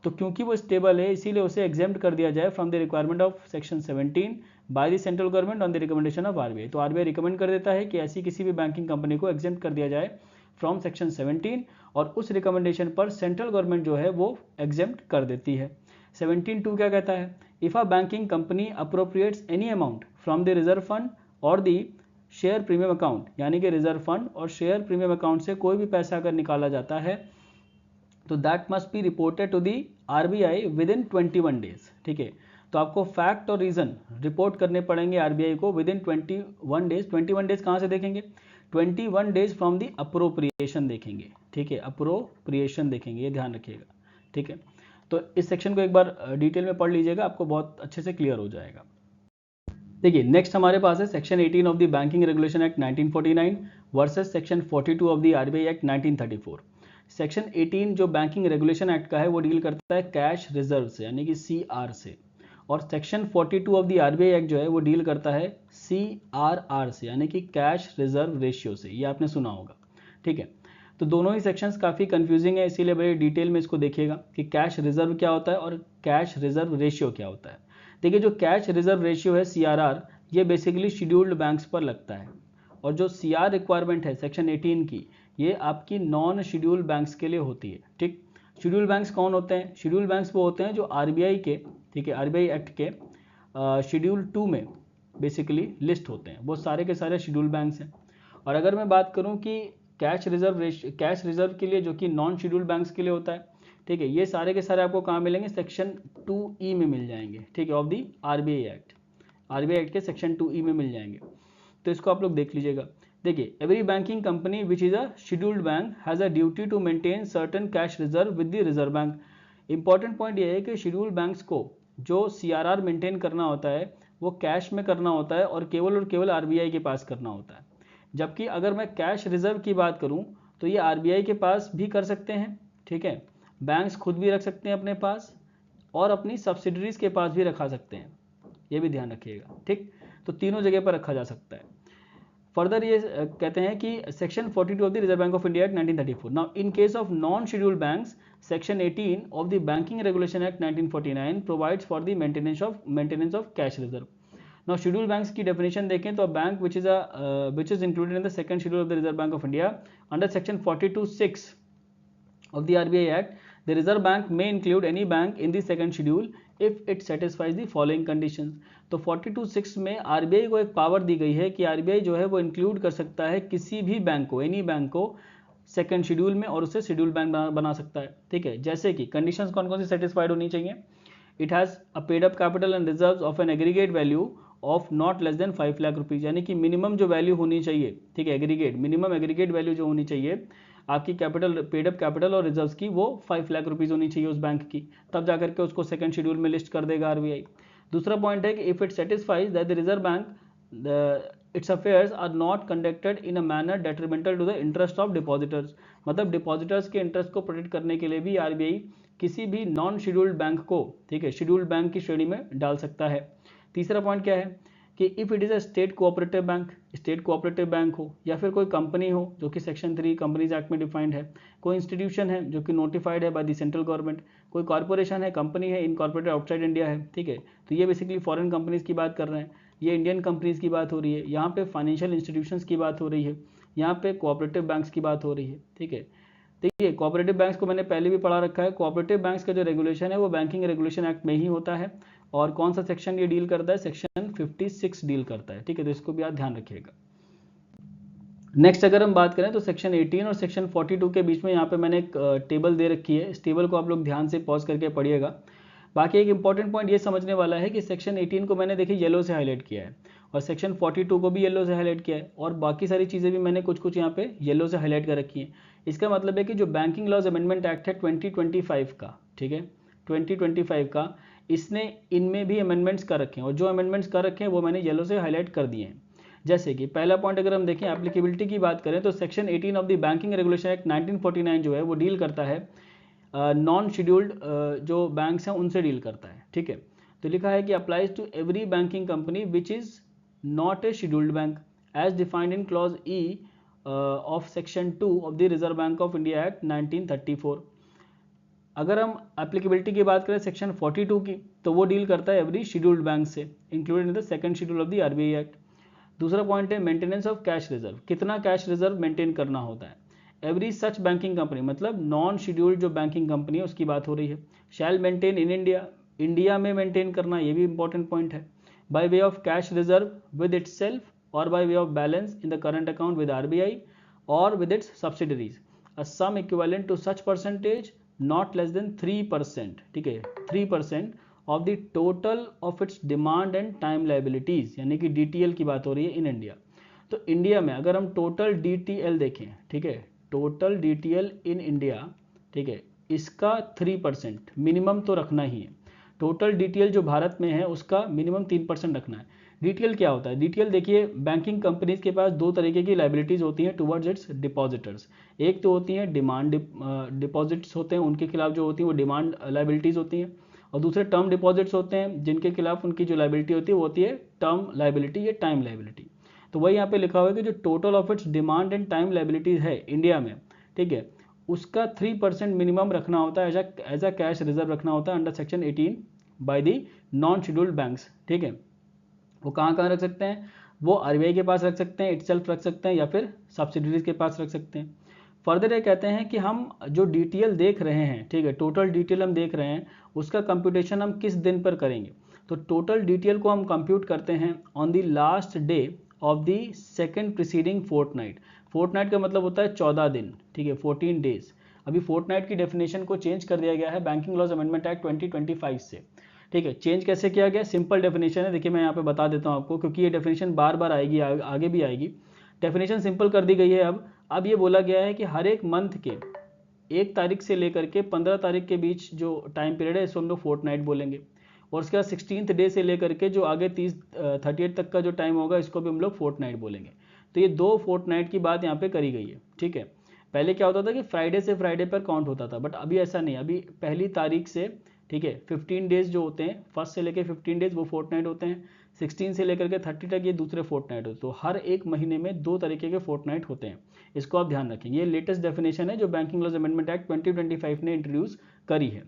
तो क्योंकि वो स्टेबल है इसीलिए उसे एग्जेम्प्ट कर दिया जाए from the requirement of section 17 by the central government on the recommendation of RBI. तो आरबीआई रिकमेंड कर देता है कि ऐसी किसी भी बैंकिंग कंपनी को एग्जेम्प्ट कर दिया जाए फ्रॉम सेक्शन 17, और उस रिकमेंडेशन पर सेंट्रल गवर्नमेंट जो है वो एग्जेम्प्ट कर देती है। 17(2) क्या कहता है? If a banking company appropriates any amount from the reserve fund or the share premium account, यानी कि रिजर्व फंड और शेयर प्रीमियम अकाउंट से कोई भी पैसा अगर निकाला जाता है तो that must be reported to the RBI within 21 days. ठीक है, तो आपको फैक्ट और रीजन रिपोर्ट करने पड़ेंगे आरबीआई को विद इन 21 डेज। 21 डेज कहाँ से देखेंगे? 21 डेज फ्रॉम दी अप्रोप्रिएशन देखेंगे। ठीक है, अप्रोप्रिएशन देखेंगे, ये ध्यान रखिएगा। ठीक है, तो इस सेक्शन को एक बार डिटेल में पढ़ लीजिएगा, आपको बहुत अच्छे से क्लियर हो जाएगा। देखिए नेक्स्ट हमारे पास है section 18 of the banking regulation act 1949 versus section 42 of the RBI act 1934। Section 18 जो बैंकिंग रेगुलेशन एक्ट का है वो डील करता है कैश रिजर्व से, यानी कि सीआर से, और section 42 of the RBI act जो है वो डील करता है सीआरआर से, यानी कि कैश रिजर्व रेशियो से। ये आपने सुना होगा। ठीक है, तो दोनों ही सेक्शंस काफ़ी कंफ्यूजिंग है, इसीलिए बड़े डिटेल में इसको देखिएगा कि कैश रिजर्व क्या होता है और कैश रिजर्व रेशियो क्या होता है। देखिए जो कैश रिजर्व रेशियो है सीआरआर, ये बेसिकली शेड्यूल्ड बैंक्स पर लगता है, और जो सीआर रिक्वायरमेंट है सेक्शन 18 की, ये आपकी नॉन शेड्यूल्ड बैंक्स के लिए होती है। ठीक, शेड्यूल्ड बैंक्स कौन होते हैं? शेड्यूल्ड बैंक्स वो होते हैं जो आरबीआई के, ठीक है, आरबीआई एक्ट के शेड्यूल 2 में बेसिकली लिस्ट होते हैं, वो सारे के सारे शेड्यूल्ड बैंक्स हैं। और अगर मैं बात करूं कि कैश रिजर्व के लिए जो कि नॉन शेड्यूल्ड बैंक्स के लिए होता है, ठीक है, ये सारे के सारे आपको कहाँ मिलेंगे? सेक्शन 2E में मिल जाएंगे। ठीक है, ऑफ दी आरबीआई एक्ट के सेक्शन 2E में मिल जाएंगे, तो इसको आप लोग देख लीजिएगा। देखिए every banking company which is a scheduled bank has a duty to maintain certain cash reserve with the reserve bank. Important point ये है कि शेड्यूल्ड बैंक्स को जो सीआरआर मेंटेन करना होता है वो कैश में करना होता है और केवल आरबीआई के पास करना होता है। जबकि अगर मैं कैश रिजर्व की बात करूं तो ये आरबीआई के पास भी कर सकते हैं। ठीक है, बैंक्स खुद भी रख सकते हैं अपने पास, और अपनी सब्सिडरीज के पास भी रखा सकते हैं, ये भी ध्यान रखिएगा। ठीक, तो तीनों जगह पर रखा जा सकता है। फर्दर ये कहते हैं कि section 42 of the reserve bank of India act 1934। Now in case of non scheduled banks section 18 of the banking regulation act 1949 provides for the maintenance of cash reserve. Now scheduled banks की definition देखें तो bank which is included in the second schedule of the reserve bank of India under section 42(6) of the RBI Act, the Reserve Bank may include any bank in the second schedule if it satisfies the following conditions। तो 42(6) में RBI को एक power दी गई है कि RBI जो है वो इंक्लूड कर सकता है किसी भी बैंक को, एनी बैंक को सेकंड शेड्यूल में, और उसे शेड्यूल बैंक बना सकता है। ठीक है, जैसे कि कंडीशंस कौन कौन सी सेटिस्फाइड होनी चाहिए? It has a paid up capital and reserves of an aggregate value of not less then 5 lakh rupees, यानी कि मिनिमम जो वैल्यू होनी चाहिए, ठीक है, मिनिमम एग्रीगेट वैल्यू जो होनी चाहिए आपकी कैपिटल, पेड अप कैपिटल और रिजर्व्स की, वो 5 लाख रुपीज़ होनी चाहिए उस बैंक की, तब जाकर के उसको सेकंड शेड्यूल में लिस्ट कर देगा आरबीआई। दूसरा पॉइंट है कि if it satisfies that the reserve bank its affairs are not conducted in a manner detrimental to the interest of depositors, मतलब डिपॉजिटर्स के इंटरेस्ट को प्रोटेक्ट करने के लिए भी आरबीआई किसी भी नॉन शेड्यूल्ड बैंक को, ठीक है, शेड्यूल्ड बैंक की श्रेणी में डाल सकता है। तीसरा पॉइंट क्या है कि if it is a state cooperative bank हो, या फिर कोई कंपनी हो जो कि सेक्शन 3 कंपनीज एक्ट में डिफाइंड है, कोई इंस्टीट्यूशन है जो कि नोटिफाइड है बाय द सेंट्रल गवर्नमेंट, कोई कॉर्पोरेशन है, कंपनी है इनकॉर्पोरेटेड आउटसाइड इंडिया है। ठीक है, तो ये बेसिकली फॉरेन कंपनीज की बात कर रहे हैं, ये इंडियन कंपनीज की बात हो रही है, यहाँ पे फाइनेंशियल इंस्टीट्यूशंस की बात हो रही है, यहाँ पे कोऑपरेटिव बैंक्स की बात हो रही है। ठीक है, देखिए कोऑपरेटिव बैंक्स को मैंने पहले भी पढ़ा रखा है। कोऑपरेटिव बैंक्स का जो रेगुलेशन है वो बैंकिंग रेगुलेशन एक्ट में ही होता है, और कौन सा सेक्शन ये डील करता है? सेक्शन 56 डील करता है। ठीक है, तो इसको भी आप ध्यान रखिएगा। नेक्स्ट अगर हम बात करें तो सेक्शन 18 और सेक्शन 42 के बीच में यहाँ पे मैंने एक टेबल दे रखी है, इस टेबल को आप लोग ध्यान से पॉज करके पढ़िएगा। बाकी एक इंपॉर्टेंट पॉइंट ये समझने वाला है कि सेक्शन 18 को मैंने देखिए येलो से हाईलाइट किया है, और सेक्शन 42 को भी येलो से हाईलाइट किया है, और बाकी सारी चीज़ें भी मैंने कुछ यहाँ पे येलो से हाईलाइट कर रखी है। इसका मतलब है कि जो बैंकिंग लॉज अमेंडमेंट एक्ट है 2025 का, ठीक है, 2025 का, इसने इनमें भी अमेंडमेंट्स कर रखे हैं, और जो अमेंडमेंट्स कर रखे हैं वो मैंने येलो से हाईलाइट कर दिए हैं। जैसे कि पहला पॉइंट अगर हम देखें एप्लीकेबिलिटी की बात करें तो section 18 of the banking regulation act 1949 जो है वो डील करता है नॉन शेड्यूल्ड जो बैंक्स हैं उनसे डील करता है, ठीक है। तो लिखा है कि applies to every banking company which is not a scheduled bank as defined in clause E of section 2 of the reserve bank of India act 1934। अगर हम एप्लीकेबिलिटी की बात करें सेक्शन 42 की, तो वो डील करता है एवरी शेड्यूल्ड बैंक से, included in the second schedule of the RBI act. दूसरा पॉइंट है मेंटेनेंस ऑफ कैश रिजर्व, कितना कैश रिजर्व मेंटेन करना होता है। एवरी सच बैंकिंग कंपनी, मतलब नॉन शेड्यूल्ड जो बैंकिंग कंपनी है उसकी बात हो रही है, शैल मेंटेन इन इंडिया, इंडिया में मेंटेन करना, ये भी इंपॉर्टेंट पॉइंट है, by way of cash reserve with its self और by way of balance in the current account with RBI or with its subsidiaries, a sum equivalent to such percentage not less than 3%, ठीक है, 3% of the total of its demand and time liabilities, यानी कि DTL की बात हो रही है in India. तो इंडिया में अगर हम टोटल डीटीएल देखें, ठीक है, टोटल डीटीएल इन इंडिया, ठीक है, इसका 3% मिनिमम तो रखना ही है। टोटल डीटीएल जो भारत में है उसका मिनिमम 3% रखना है। डीटीएल क्या होता है? डीटीएल देखिए, बैंकिंग कंपनीज के पास दो तरीके की लाइबिलिटीज होती हैं टुवर्ड्स इट्स डिपॉजिटर्स। एक तो होती हैं डिमांड डिपॉजिट्स होते हैं, उनके खिलाफ जो होती हैं वो डिमांड लाइबिलिटीज होती हैं, और दूसरे टर्म डिपॉजिट्स होते हैं जिनके खिलाफ उनकी जो लाइबिलिटी होती है वो होती है टर्म लाइबिलिटी या टाइम लाइबिलिटी। तो वही यहाँ पे लिखा हुआ है कि जो total of its demand and time liabilities है इंडिया में, ठीक है, उसका 3% मिनिमम रखना होता है, एज अ कैश रिजर्व रखना होता है under section 18 by the non scheduled banks, ठीक है। वो कहाँ कहाँ रख सकते हैं? वो आरबीआई के पास रख सकते हैं, इटसेल्फ रख सकते हैं, या फिर सब्सिडरीज के पास रख सकते हैं। फर्दर ये कहते हैं कि हम जो डीटीएल देख रहे हैं, ठीक है, टोटल डीटीएल हम देख रहे हैं, उसका कंप्यूटेशन हम किस दिन पर करेंगे? तो टोटल डीटीएल को हम कंप्यूट करते हैं on the last day of the second preceding fortnight. Fortnight का मतलब होता है 14 दिन, ठीक है, 14 डेज। अभी फोर्टनाइट की डेफिनेशन को चेंज कर दिया गया है बैंकिंग लॉज अमेंडमेंट एक्ट 2025 से, ठीक है। चेंज कैसे किया गया? सिंपल डेफिनेशन है, देखिए मैं यहाँ पे बता देता हूँ आपको, क्योंकि ये डेफिनेशन बार बार आएगी, आगे भी आएगी। डेफिनेशन सिंपल कर दी गई है। अब ये बोला गया है कि हर एक मंथ के 1 तारीख से लेकर के 15 तारीख के बीच जो टाइम पीरियड है इसको हम लोग फोर्टनाइट बोलेंगे, और उसके बाद 16th डे से लेकर के जो आगे 38 तक का जो टाइम होगा इसको भी हम लोग फोर्टनाइट बोलेंगे। तो ये 2 फोर्टनाइट की बात यहाँ पे करी गई है, ठीक है। पहले क्या होता था कि फ्राइडे से फ्राइडे पर काउंट होता था, बट अभी ऐसा नहीं, अभी पहली तारीख से, ठीक है, 15 डेज जो होते हैं, फर्स्ट से लेकर 15 डेज वो फोर्टनाइट होते हैं, 16 से लेकर के 30 तक ये दूसरे फोर्टनाइट होते हैं। तो हर एक महीने में 2 तरीके के फोर्टनाइट होते हैं, इसको आप ध्यान रखेंगे। ये लेटेस्ट डेफिनेशन है जो बैंकिंग लॉज अमेंडमेंट एक्ट 2025 ने इंट्रोड्यूस करी है।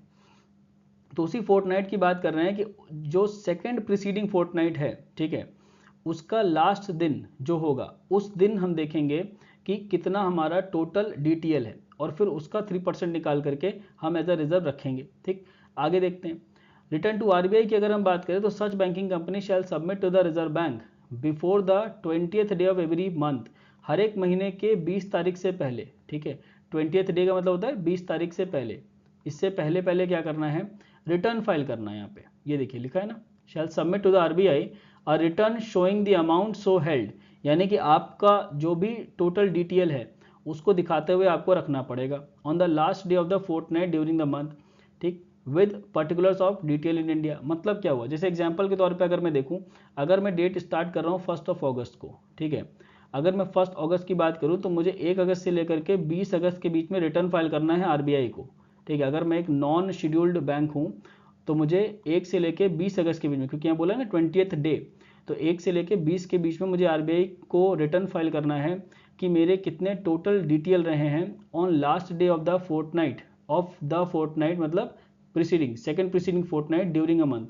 तो उसी फोर्टनाइट की बात कर रहे हैं कि जो सेकेंड प्रीसीडिंग फोर्टनाइट है, ठीक है, उसका लास्ट दिन जो होगा उस दिन हम देखेंगे कि कितना हमारा टोटल डीटीएल है, और फिर उसका 3% निकाल करके हम एज अ रिजर्व रखेंगे, ठीक। आगे देखते हैं, रिटर्न टू आरबीआई की अगर हम बात करें तो such banking company shall submit to the reserve bank before the 20th day of every month, हर एक महीने के 20 तारीख से पहले, ठीक है। 20th डे का मतलब होता है 20 तारीख से पहले, इससे पहले पहले क्या करना है? रिटर्न फाइल करना है। यहाँ पे ये देखिए लिखा है ना, shall submit to the RBI a return showing the amount so held, यानी कि आपका जो भी टोटल डीटीएल है उसको दिखाते हुए आपको रखना पड़ेगा on the last day of the fortnight during the month, ठीक, with particulars of DTL in India. मतलब क्या हुआ? जैसे एग्जांपल के तौर पे अगर मैं देखूं, अगर मैं डेट स्टार्ट कर रहा हूं 1 अगस्त को, ठीक है, अगर मैं 1 अगस्त की बात करूं तो मुझे 1 अगस्त से लेकर के 20 अगस्त के बीच में रिटर्न फाइल करना है आरबीआई को, ठीक है। अगर मैं एक नॉन शेड्यूल्ड बैंक हूं तो मुझे 1 से लेकर 20 अगस्त के बीच में, क्योंकि यहाँ बोला ना 20th डे, तो 1 से लेकर 20 के बीच में मुझे आरबीआई को रिटर्न फाइल करना है कि मेरे कितने टोटल डीटीएल रहे हैं on last day of the fortnight, मतलब preceding second preceding fortnight during a month.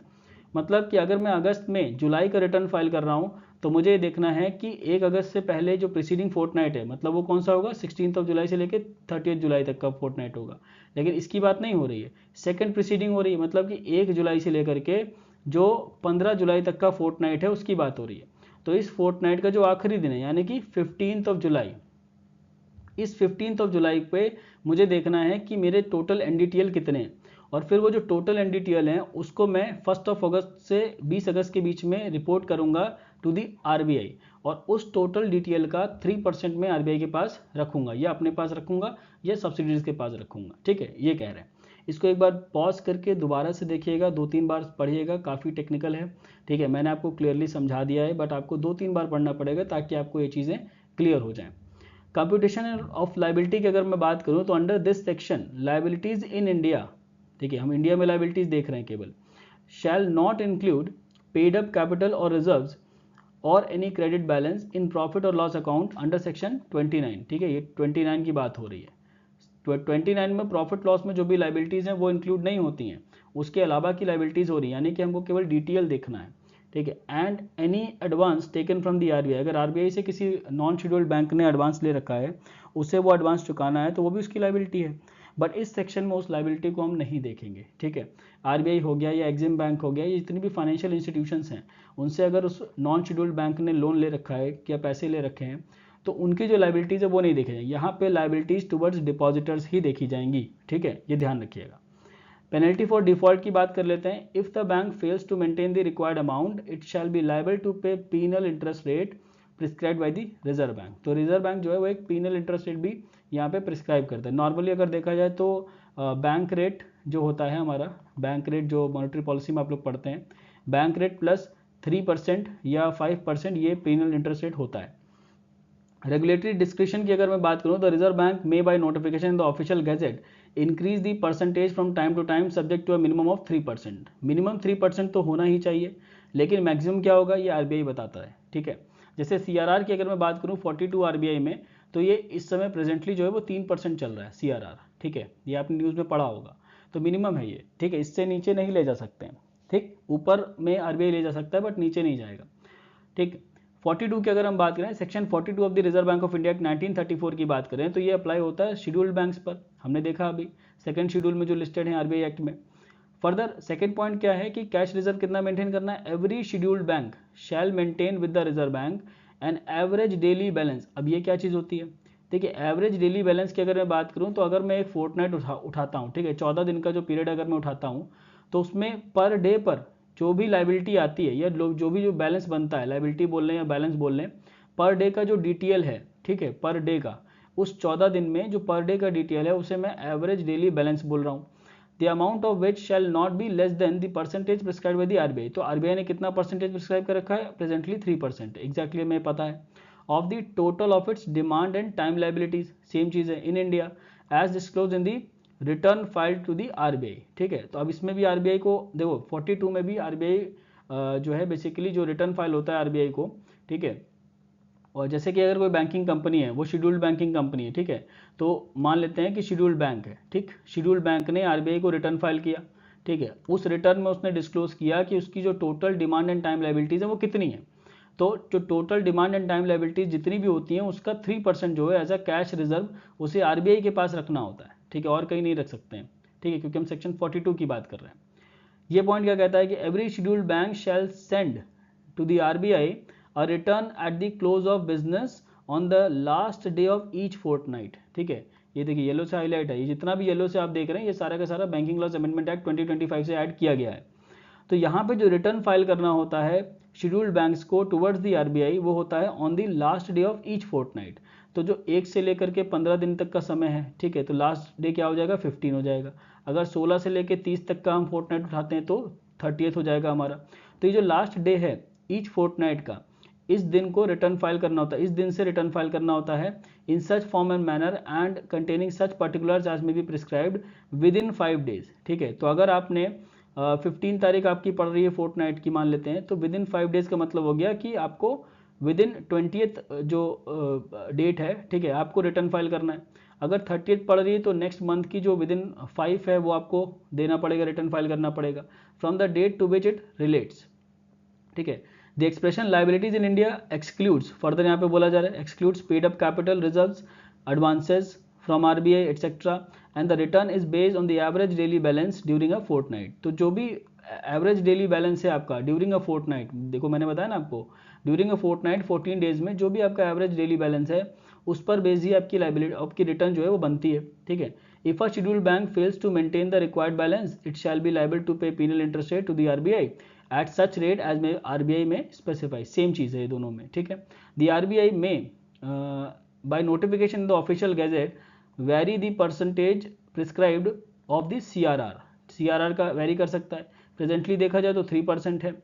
मतलब कि अगर मैं अगस्त में जुलाई का रिटर्न फाइल कर रहा हूं तो मुझे ये देखना है कि 1 अगस्त से पहले जो प्रीसीडिंग फोर्टनाइट है, मतलब वो कौन सा होगा? 16 जुलाई से लेकर 30 जुलाई तक का फोर्टनाइट होगा। लेकिन इसकी बात नहीं हो रही है, सेकंड प्रीसीडिंग हो रही है, मतलब कि 1 जुलाई से लेकर के जो 15 जुलाई तक का फोर्टनाइट है उसकी बात हो रही है। तो इस फोर्टनाइट का जो आखिरी दिन है, यानी कि 15 जुलाई, इस 15 जुलाई पे मुझे देखना है कि मेरे टोटल एनडीटीएल कितने हैं, और फिर वो जो टोटल एनडीटीएल हैं उसको मैं 1 अगस्त से 20 अगस्त के बीच में रिपोर्ट करूंगा टू दी आरबीआई, और उस टोटल डीटीएल का 3% में आरबीआई के पास रखूंगा, या अपने पास रखूंगा या सब्सिडीज के पास रखूंगा, ठीक है। ये कह रहे हैं। इसको एक बार पॉज करके दोबारा से देखिएगा, 2-3 बार पढ़िएगा, काफ़ी टेक्निकल है, ठीक है। मैंने आपको क्लियरली समझा दिया है, बट आपको 2-3 बार पढ़ना पड़ेगा ताकि आपको ये चीज़ें क्लियर हो जाएं। कंप्यूटेशन ऑफ लाइबिलिटी की अगर मैं बात करूं तो under this section liabilities in India, ठीक है, हम इंडिया में लाइबिलिटीज देख रहे हैं केवल, shall not include paid up capital और रिजर्व्स और any credit balance in profit और लॉस अकाउंट अंडर सेक्शन 29, ठीक है, ये 29 की बात हो रही है। 29 में प्रॉफिट लॉस में जो भी लाइबिलिटीज़ हैं वो इंक्लूड नहीं होती हैं, उसके अलावा की लाइबिलिटीज़ हो रही है, यानी कि हमको केवल डीटीएल देखना है, ठीक है। And any advance taken from the RBI, अगर आरबीआई से किसी नॉन शेड्यूल्ड बैंक ने एडवांस ले रखा है, उसे वो एडवांस चुकाना है, तो वो भी उसकी लाइबिलिटी है। बट इस सेक्शन में उस लाइबिलिटी को हम नहीं देखेंगे, ठीक है। आरबीआई हो गया या एग्जिम बैंक हो गया, ये जितनी भी फाइनेंशियल इंस्टीट्यूशंस हैं, उनसे अगर उस नॉन शेड्यूल्ड बैंक ने लोन ले रखा है या पैसे ले रखे हैं, तो उनकी जो लाइबिलिटीज़ है वो नहीं देखी जाएंगी। यहाँ पे लाइबिलिटीज़ टुवर्ड्स डिपॉजिटर्स ही देखी जाएंगी, ठीक है, ये ध्यान रखिएगा। पेनल्टी फॉर डिफॉल्ट की बात कर लेते हैं। If the bank fails to maintain the required amount it shall be liable to pay penal interest rate prescribe by the reserve bank. तो रिजर्व बैंक जो है वो एक पीनल इंटरेस्ट रेट भी यहाँ पे प्रिस्क्राइब करता है। नॉर्मली अगर देखा जाए तो बैंक रेट जो होता है हमारा, बैंक रेट जो मॉनेटरी पॉलिसी में आप लोग पढ़ते हैं, बैंक रेट प्लस 3% या 5% ये पीनल इंटरेस्ट रेट होता है। रेगुलेटरी डिस्क्रिप्शन की अगर मैं बात करूं तो reserve bank may by notification in the official gazette increase the percentage from time to time subject to a minimum of 3%। Minimum 3% तो होना ही चाहिए, लेकिन मैक्सिमम क्या होगा ये आरबीआई बताता है, ठीक है। जैसे सीआरआर की अगर मैं बात करूं 42 आरबीआई में, तो ये इस समय प्रेजेंटली जो है वो 3% चल रहा है सीआरआर, ठीक है, ये आपने न्यूज़ में पढ़ा होगा। तो मिनिमम है ये, ठीक है, इससे नीचे नहीं ले जा सकते हैं, ठीक। ऊपर में आरबीआई ले जा सकता है बट नीचे नहीं जाएगा, ठीक। 42 की अगर हम बात करें, section 42 of the reserve bank of India 1934 की बात करें, तो ये अप्लाई होता है शेड्यूल्ड बैंक्स पर। हमने देखा अभी सेकंड शेड्यूल में जो लिस्टेड है आरबीआई एक्ट में। फर्दर सेकंड पॉइंट क्या है कि कैश रिजर्व कितना मेंटेन करना है, every scheduled bank shall maintain with the reserve bank an average daily balance. अब ये क्या चीज़ होती है, देखिए एवरेज डेली बैलेंस की अगर मैं बात करूँ तो अगर मैं एक फोर्टनाइट उठाता हूँ, ठीक है, 14 दिन का जो पीरियड अगर मैं उठाता हूँ, तो उसमें पर डे पर जो भी लाइबिलिटी आती है या जो भी जो बैलेंस बनता है, लाइबिलिटी बोल लें या बैलेंस बोल लें, पर डे का जो डीटीएल है, ठीक है, पर डे का, उस 14 दिन में जो पर डे का डीटीएल है उसे मैं एवरेज डेली बैलेंस बोल रहा हूँ। The amount of which shall not be less than the percentage prescribe by the RBI. तो आरबीआई ने कितना परसेंटेज प्रिस्क्राइब कर रखा है, प्रेजेंटली 3%, एग्जैक्टली हमें पता है, of the total of its demand and time liabilities. Same चीज़ है in India as disclose in the return file to the RBI, ठीक है। तो अब इसमें भी आरबीआई को देखो 42 में भी आरबीआई जो है बेसिकली जो रिटर्न फाइल होता है आरबीआई को, ठीक है। और जैसे कि अगर कोई बैंकिंग कंपनी है, वो शेड्यूल्ड बैंकिंग कंपनी है, ठीक है, तो मान लेते हैं कि शेड्यूल्ड बैंक है, ठीक, शेड्यूल्ड बैंक ने आरबीआई को रिटर्न फाइल किया, ठीक है, उस रिटर्न में उसने डिस्क्लोज किया कि उसकी जो total demand and time liabilities है वो कितनी है। तो जो total demand and time liabilities जितनी भी होती हैं उसका 3% जो है एज अ कैश रिजर्व उसे आरबीआई के पास रखना होता है, ठीक है, और कहीं नहीं रख सकते हैं, ठीक है, क्योंकि हम सेक्शन 42 की बात कर रहे हैं। ये पॉइंट क्या कहता है कि every scheduled bank shall send to the RBI a return at the close of business on the last day of each fortnight, ठीक है। ये देखिए येलो से हाईलाइट है, ये जितना भी येलो से आप देख रहे हैं ये सारा का सारा बैंकिंग लॉज अमेंडमेंट एक्ट 2025 से ऐड किया गया है। तो यहाँ पे जो रिटर्न फाइल करना होता है शेड्यूल्ड बैंक्स को टुवर्ड्स द आरबीआई, वो होता है on the last day of each fortnight. तो जो 1 से लेकर के 15 दिन तक का समय है, ठीक है, तो लास्ट डे क्या हो जाएगा, 15 हो जाएगा। अगर 16 से लेकर 30 तक का हम फोर्टनाइट उठाते हैं तो 30th हो जाएगा हमारा। तो ये जो लास्ट डे है ईच फोर्टनाइट का, इस दिन को रिटर्न फाइल करना होता है, इस दिन से रिटर्न फाइल करना होता है in such form and manner and containing such particulars as may be prescribed within 5 days, ठीक है। तो अगर आपने 15 तारीख आपकी पड़ रही है फोर्टनाइट की मान लेते हैं, तो विद इन 5 डेज का मतलब हो गया कि आपको विद इन 20th जो डेट है, ठीक है, आपको रिटर्न फाइल करना है। अगर 30th पड़ रही है तो नेक्स्ट मंथ की जो विद इन 5 है वो आपको देना पड़ेगा, रिटर्न फाइल करना पड़ेगा from the date to which it relates, ठीक है। The expression liabilities in India excludes, further यहाँ पे बोला जा रहा है, excludes paid up capital reserves advances from RBI et cetera and the return is based on the average daily balance during a fortnight. तो जो भी एवरेज डेली बैलेंस है आपका ड्यूरिंग अ फोर्टनाइट, देखो मैंने बताया ना आपको, ड्यूरिंग अ फोर्टनाइट 14 डेज में जो भी आपका एवरेज डेली बैलेंस है उस पर बेस ही आपकी लाइबिलिटी, आपकी रिटर्न जो है वो बनती है, ठीक है। If a scheduled bank fails to maintain the required balance it shall be liable to pay penal interest rate to the RBI at such rate as may RBI may specify. Same चीज़ है ये दोनों में, ठीक है। The RBI may by notification in the official gazette vary the percentage prescribed of the CRR, CRR का vary कर सकता है। प्रेजेंटली देखा जाए तो 3% है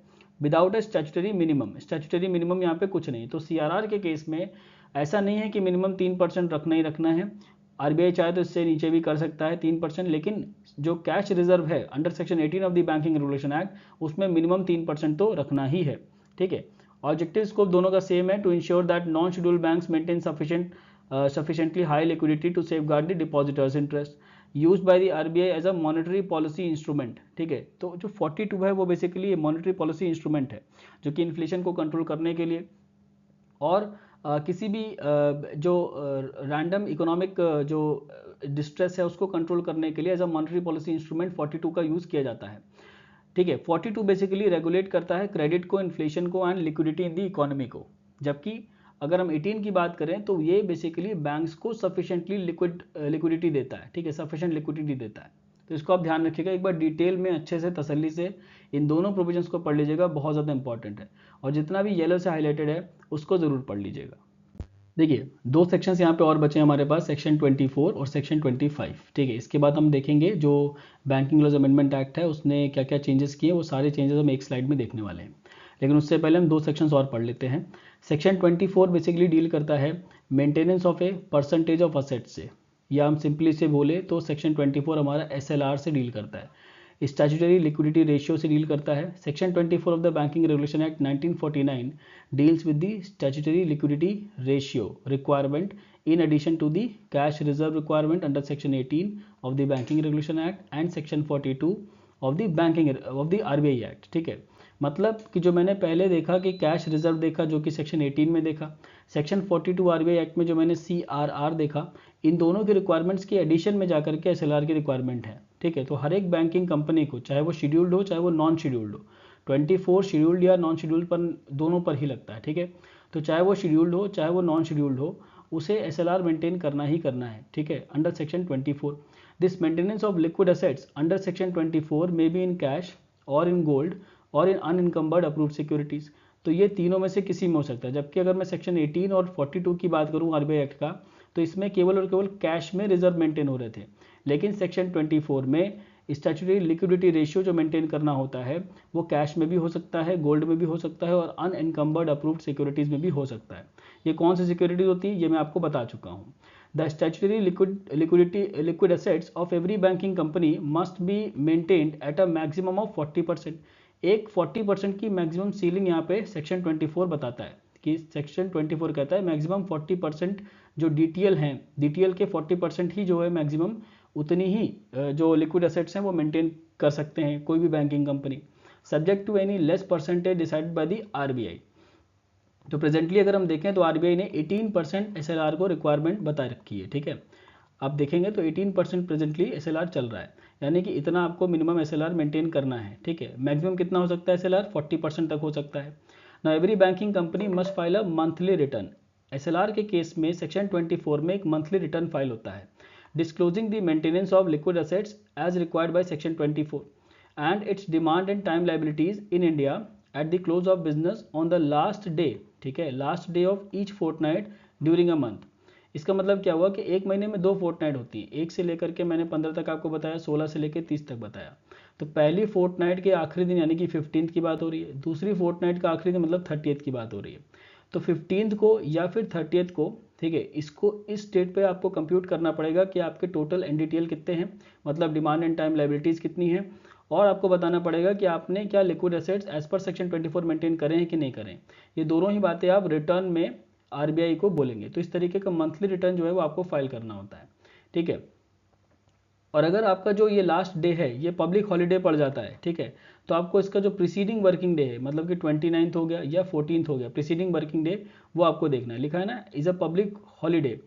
without a statutory minimum, statutory minimum यहाँ पे कुछ नहीं। तो सीआरआर के केस में ऐसा नहीं है कि मिनिमम 3% रखना ही रखना है, आरबीआई चाहे तो इससे नीचे भी कर सकता है 3%, लेकिन जो कैश रिजर्व है under section 18 of the banking regulation act उसमें मिनिमम 3% तो रखना ही है, ठीक है। ऑब्जेक्टिव स्कोप दोनों का सेम है, to ensure that non scheduled banks maintain sufficiently high liquidity to safeguard the depositors interest used by the RBI as a monetary policy instrument, ठीक है। तो जो 42 है वो बेसिकली मॉनेटरी पॉलिसी इंस्ट्रूमेंट है जो कि इन्फ्लेशन को कंट्रोल करने के लिए और किसी भी जो रैंडम इकोनॉमिक जो डिस्ट्रेस है उसको कंट्रोल करने के लिए as a monetary policy instrument 42 का यूज़ किया जाता है, ठीक है। 42 बेसिकली रेगुलेट करता है क्रेडिट को, इन्फ्लेशन को and liquidity in the economy को, जबकि अगर हम 18 की बात करें तो ये बेसिकली बैंक्स को सफिशिएंटली लिक्विडिटी देता है, ठीक है, सफिशिएंट लिक्विडिटी देता है। तो इसको आप ध्यान रखिएगा, एक बार डिटेल में अच्छे से तसल्ली से इन दोनों प्रोविजंस को पढ़ लीजिएगा, बहुत ज़्यादा इंपॉर्टेंट है। और जितना भी येलो से हाईलाइटेड है उसको ज़रूर पढ़ लीजिएगा। देखिए 2 सेक्शंस यहाँ पे और बचे हमारे पास, सेक्शन 24 और सेक्शन 25, ठीक है। इसके बाद हम देखेंगे जो बैंकिंग लॉज अमेंडमेंट एक्ट है उसने क्या क्या चेंजेस किए, वो सारे चेंजेस हम एक स्लाइड में देखने वाले हैं, लेकिन उससे पहले हम 2 सेक्शंस और पढ़ लेते हैं। सेक्शन 24 बेसिकली डील करता है maintenance of a percentage of assets से, या हम सिंपली से बोले तो सेक्शन 24 हमारा SLR से डील करता है, स्टैट्यूटरी लिक्विडिटी रेशियो से डील करता है। Section 24 of the banking regulation act 1949 deals with the statutory liquidity ratio requirement in addition to the cash reserve requirement under section 18 of the banking regulation act and section 42 of the RBI act, ठीक है। मतलब कि जो मैंने पहले देखा कि cash reserve देखा जो कि सेक्शन 18 में देखा, सेक्शन 42 RBI एक्ट में जो मैंने CRR देखा, इन दोनों के रिक्वायरमेंट्स की एडिशन में जाकर के SLR की रिक्वायरमेंट है, ठीक है। तो हर एक बैंकिंग कंपनी को, चाहे वो शेड्यूल्ड हो चाहे वो नॉन शेड्यूल्ड हो, 24 शेड्यूल्ड या नॉन शेड्यूल्ड पर दोनों पर ही लगता है, ठीक है। तो चाहे वो शेड्यूल्ड हो चाहे वो नॉन शेड्यूल्ड हो, उसे SLR मेंटेन करना ही करना है, ठीक है, under section 24। This maintenance of liquid assets under section 24 may be in cash और इन गोल्ड और इन अनइनकम्बर्ड अप्रूव्ड सिक्योरिटीज़। तो ये तीनों में से किसी में हो सकता है, जबकि अगर मैं सेक्शन 18 और 42 की बात करूँ RBI एक्ट का, तो इसमें केवल और केवल कैश में रिजर्व मेंटेन हो रहे थे, लेकिन सेक्शन 24 में स्टैट्यूटरी लिक्विडिटी रेशियो जो मेंटेन करना होता है वो कैश में भी हो सकता है, गोल्ड में भी हो सकता है और अनइनकम्बर्ड अप्रूव्ड सिक्योरिटीज़ में भी हो सकता है। ये कौन सी सिक्योरिटीज होती है ये मैं आपको बता चुका हूँ। The statutory liquid assets of every banking company must be maintained at a maximum of 40%। एक 40% की मैक्सिमम सीलिंग यहाँ पे सेक्शन 24 बताता है कि सेक्शन 24 कहता है मैक्सिमम 40% जो DTL हैं, DTL के 40% ही जो है मैक्सिमम उतनी ही जो लिक्विड एसेट्स हैं वो मेंटेन कर सकते हैं कोई भी banking company, subject to any less percentage decided by the RBI। तो प्रेजेंटली अगर हम देखें तो RBI ने 18% SLR को रिक्वायरमेंट बता रखी है, ठीक है। आप देखेंगे तो 18% प्रेजेंटली SLR चल रहा है, यानी कि इतना आपको मिनिमम SLR मेंटेन करना है, ठीक है। मैक्सिमम कितना हो सकता है SLR? 40% तक हो सकता है। Now every banking company must file a monthly return. SLR के केस में सेक्शन 24 में एक मंथली रिटर्न फाइल होता है, disclosing the maintenance of liquid assets as required by section 24 and its demand and time liabilities in India at the close of business on the last day, ठीक है, last day of each fortnight during a month. इसका मतलब क्या हुआ कि एक महीने में 2 फोर्टनाइट होती है, एक से लेकर के मैंने 15 तक आपको बताया, 16 से लेकर 30 तक बताया। तो पहली फोर्टनाइट के आखिरी दिन यानी कि 15th की बात हो रही है, दूसरी फोर्टनाइट का आखिरी दिन मतलब 30th की बात हो रही है। तो 15th को या फिर 30th को, ठीक है, इसको इस डेट पे आपको कंप्यूट करना पड़ेगा कि आपके टोटल NDTL कितने हैं, मतलब डिमांड एंड टाइम लाइबिलिटीज़ कितनी है, और आपको बताना पड़ेगा कि आपने क्या liquid assets as per section 24 maintain करें हैं कि नहीं करें। ये दोनों ही बातें आप रिटर्न में RBI को बोलेंगे। तो इस तरीके का मंथली रिटर्न जो है वो आपको फाइल करना होता है, ठीक है। और अगर आपका जो ये लास्ट डे है ये पब्लिक हॉलीडे पड़ जाता है, ठीक है, तो आपको इसका जो प्रीसीडिंग वर्किंग डे है, मतलब कि 29th हो गया या 14th हो गया, प्रीसीडिंग वर्किंग डे वो आपको देखना है, लिखा है ना, इज अ पब्लिक हॉलीडे।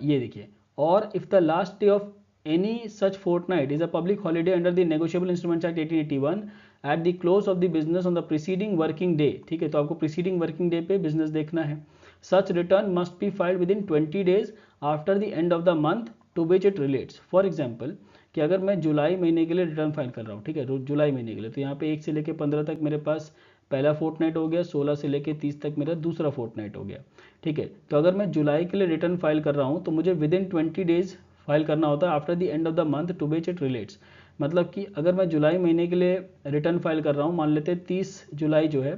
ये देखिए, और if the last day of any such fortnight is a public holiday under the Negotiable Instruments Act 1881 at the close of the business on the preceding working day, ठीक है। तो आपको preceding working day पे business देखना है। Such return must be filed within 20 days after the end of the month to which it relates। For example, कि अगर मैं जुलाई महीने के लिए रिटर्न फाइल कर रहा हूँ, ठीक है, जुलाई महीने के लिए, तो यहाँ पे 1 से लेकर 15 तक मेरे पास पहला फोर्टनाइट हो गया, 16 से लेकर 30 तक मेरा दूसरा फोर्टनाइट हो गया, ठीक है। तो अगर मैं जुलाई के लिए रिटर्न फाइल कर रहा हूँ तो मुझे विदिन 20 डेज फाइल करना होता है after the end of the month to which it relates. मतलब कि अगर मैं जुलाई महीने के लिए रिटर्न फाइल कर रहा हूँ, मान लेते हैं 30 जुलाई जो है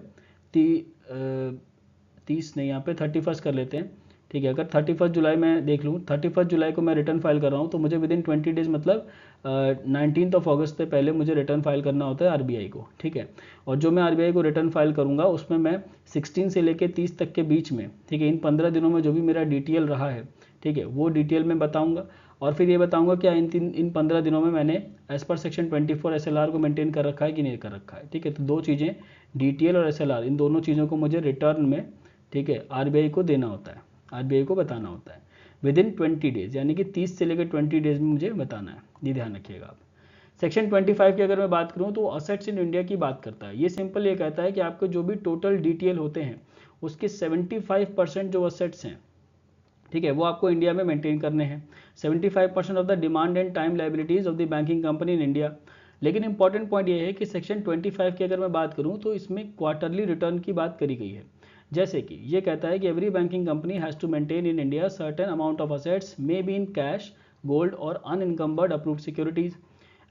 30 नहीं, यहाँ पे 31 कर लेते हैं, ठीक है। अगर 31 जुलाई मैं देख लूँ, 31 जुलाई को मैं रिटर्न फाइल कर रहा हूँ, तो मुझे विद इन 20 डेज मतलब 19 अगस्त से पहले मुझे रिटर्न फाइल करना होता है आरबीआई को, ठीक है। और जो मैं आरबीआई को रिटर्न फाइल करूँगा उसमें मैं 16 से लेकर 30 तक के बीच में, ठीक है, इन 15 दिनों में जो भी मेरा डिटेल रहा है, ठीक है, वो डिटेल में बताऊँगा। और फिर ये बताऊँगा क्या इन 15 दिनों में मैंने एज पर सेक्शन 24 SLR को मेंटेन कर रखा है कि नहीं कर रखा है, ठीक है। तो दो चीज़ें, DTL और SLR, इन दोनों चीज़ों को मुझे रिटर्न में, ठीक है, आरबीआई को देना होता है, आरबीआई को बताना होता है विद इन 20 डेज, यानी कि 30 से लेकर 20 डेज में मुझे बताना है, ये ध्यान रखिएगा आप। सेक्शन 25 की अगर मैं बात करूं तो असेट्स इन इंडिया की बात करता है। ये सिंपल ये कहता है कि आपको जो भी टोटल डिटेल होते हैं उसके 75% जो असेट्स हैं, ठीक है, वो आपको इंडिया में मेंटेन करने हैं। 75% of the demand and time liabilities of the banking company in India. लेकिन इंपॉर्टेंट पॉइंट ये है कि सेक्शन 25 की अगर मैं बात करूं तो इसमें क्वार्टरली रिटर्न की बात करी गई है। जैसे कि ये कहता है कि every banking company has to maintain in India certain amount of assets may be in cash, gold or unencumbered approved securities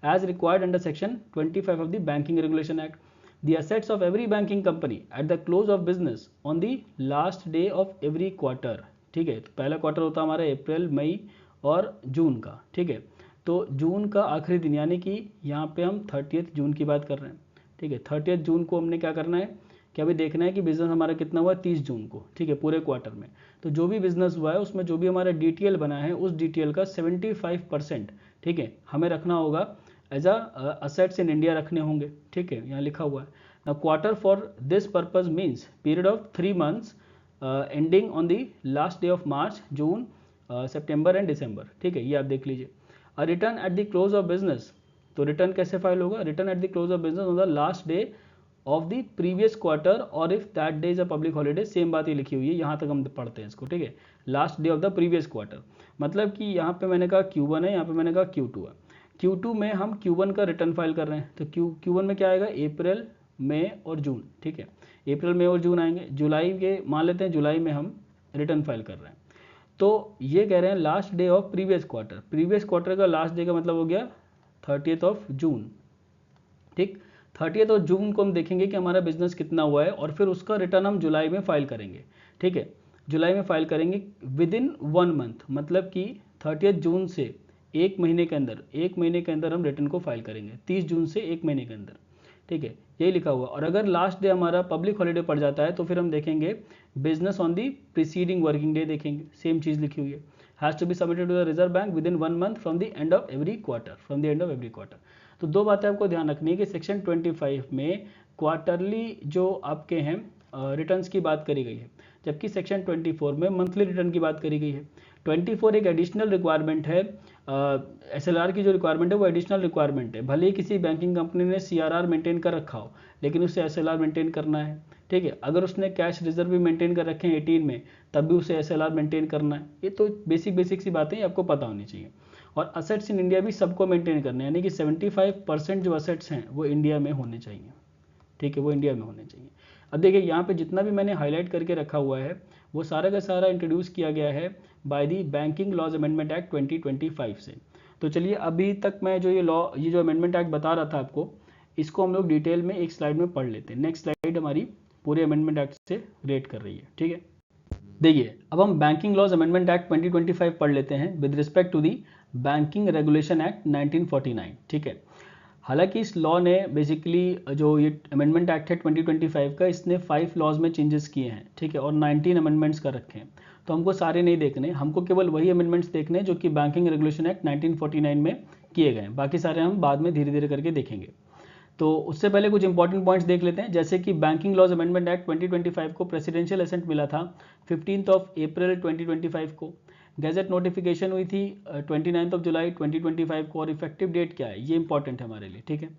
as required under section 25 of the Banking Regulation Act. The assets of every banking company at the close of business on the last day of every quarter, ठीक है। तो पहला quarter होता है हमारा अप्रैल, मई और जून का, ठीक है। तो जून का आखिरी दिन, यानी कि यहाँ पे हम 30 जून की बात कर रहे हैं, ठीक है। 30 जून को हमने क्या करना है कि अभी देखना है कि बिजनेस हमारा कितना हुआ है 30 जून को, ठीक है, पूरे क्वार्टर में। तो जो भी बिजनेस हुआ है उसमें जो भी हमारा डिटेल बना है उस डिटेल का 75%, ठीक है, हमें रखना होगा एज असेट्स इन इंडिया रखने होंगे, ठीक है, यहाँ लिखा हुआ है। Now quarter for this purpose means period of 3 months ending on the last day of March, June, September and December, ठीक है, ये आप देख लीजिए। A return at the close of business, तो रिटर्न कैसे फाइल होगा, return at the close of business on the last day of the previous quarter or if that day is a public holiday, same बात ही लिखी हुई है, यहाँ तक हम पढ़ते हैं इसको, ठीक है। Last day of the previous quarter, मतलब कि यहाँ पे मैंने कहा Q1 है, यहाँ पे मैंने कहा Q2 है। Q2 में हम Q1 का रिटर्न फाइल कर रहे हैं, तो Q1 में क्या आएगा, अप्रैल, मई और जून, ठीक है। अप्रैल, मई और जून आएंगे। जुलाई के मान लेते हैं, जुलाई में हम रिटर्न फाइल कर रहे हैं। तो ये कह रहे हैं last day of previous quarter, previous quarter का लास्ट डे का मतलब हो गया 30 जून, ठीक। 30 जून को हम देखेंगे कि हमारा बिजनेस कितना हुआ है और फिर उसका रिटर्न हम जुलाई में फाइल करेंगे, ठीक है। जुलाई में फाइल करेंगे विद इन 1 month, मतलब कि 30 जून से एक महीने के अंदर, एक महीने के अंदर हम रिटर्न को फाइल करेंगे, 30 जून से एक महीने के अंदर, ठीक है, यही लिखा हुआ। और अगर लास्ट डे हमारा पब्लिक हॉलीडे पड़ जाता है तो फिर हम देखेंगे business on the preceding working day देखेंगे, सेम चीज़ लिखी हुई है। Has to be submitted to the reserve bank within 1 month from the end of every quarter, from the end of every quarter. तो दो बातें आपको ध्यान रखनी है कि सेक्शन 25 में क्वार्टरली जो आपके हैं रिटर्न्स की बात करी गई है, जबकि सेक्शन 24 में मंथली रिटर्न की बात करी गई है। 24 एक एडिशनल रिक्वायरमेंट है, SLR की जो रिक्वायरमेंट है वो एडिशनल रिक्वायरमेंट है। भले ही किसी बैंकिंग कंपनी ने CRR मेंटेन कर रखा हो, लेकिन उसे SLR मेंटेन करना है, ठीक है। अगर उसने कैश रिजर्व भी मेंटेन कर रखे हैं 18 में, तब भी उसे SLR मेंटेन करना है। ये तो बेसिक सी बातें आपको पता होनी चाहिए। और असेट्स इन इंडिया भी सबको मेंटेन करने हैं, यानी कि 75% जो असेट्स हैं वो इंडिया में होने चाहिए, ठीक है, वो इंडिया में होने चाहिए। अब देखिए यहाँ पे जितना भी मैंने हाईलाइट करके रखा हुआ है वो सारा का सारा इंट्रोड्यूस किया गया है by the banking laws amendment act 2025 से। तो चलिए अभी तक मैं जो ये जो अमेंडमेंट एक्ट बता रहा था आपको, इसको हम लोग डिटेल में एक स्लाइड में पढ़ लेते हैं। नेक्स्ट स्लाइड हमारी पूरे अमेंडमेंट एक्ट से रिलेट कर रही है, ठीक है। देखिए अब हम बैंकिंग लॉज अमेंडमेंट एक्ट 2025 पढ़ लेते हैं with respect to the banking regulation act 1949, ठीक है। हालांकि इस लॉ ने बेसिकली जो ये अमेंडमेंट एक्ट है 2025 का, इसने 5 लॉज में चेंजेस किए हैं, ठीक है, और 19 अमेंडमेंट्स कर रखे हैं। तो हमको सारे नहीं देखने, हमको केवल वही अमेंडमेंट्स देखने जो कि बैंकिंग रेगुलेशन एक्ट 1949 में किए गए हैं। बाकी सारे हम बाद में धीरे धीरे करके देखेंगे। तो उससे पहले कुछ इंपॉर्टेंट पॉइंट्स देख लेते हैं, जैसे कि बैंकिंग लॉज अमेंडमेंट एक्ट 2025 को प्रेसिडेंशियल एसेंट मिला था 15 अप्रैल 2025 को। गैजेट नोटिफिकेशन हुई थी 29 जुलाई 2025 को। और इफेक्टिव डेट क्या है, ये इंपॉर्टेंट है हमारे लिए, ठीक है।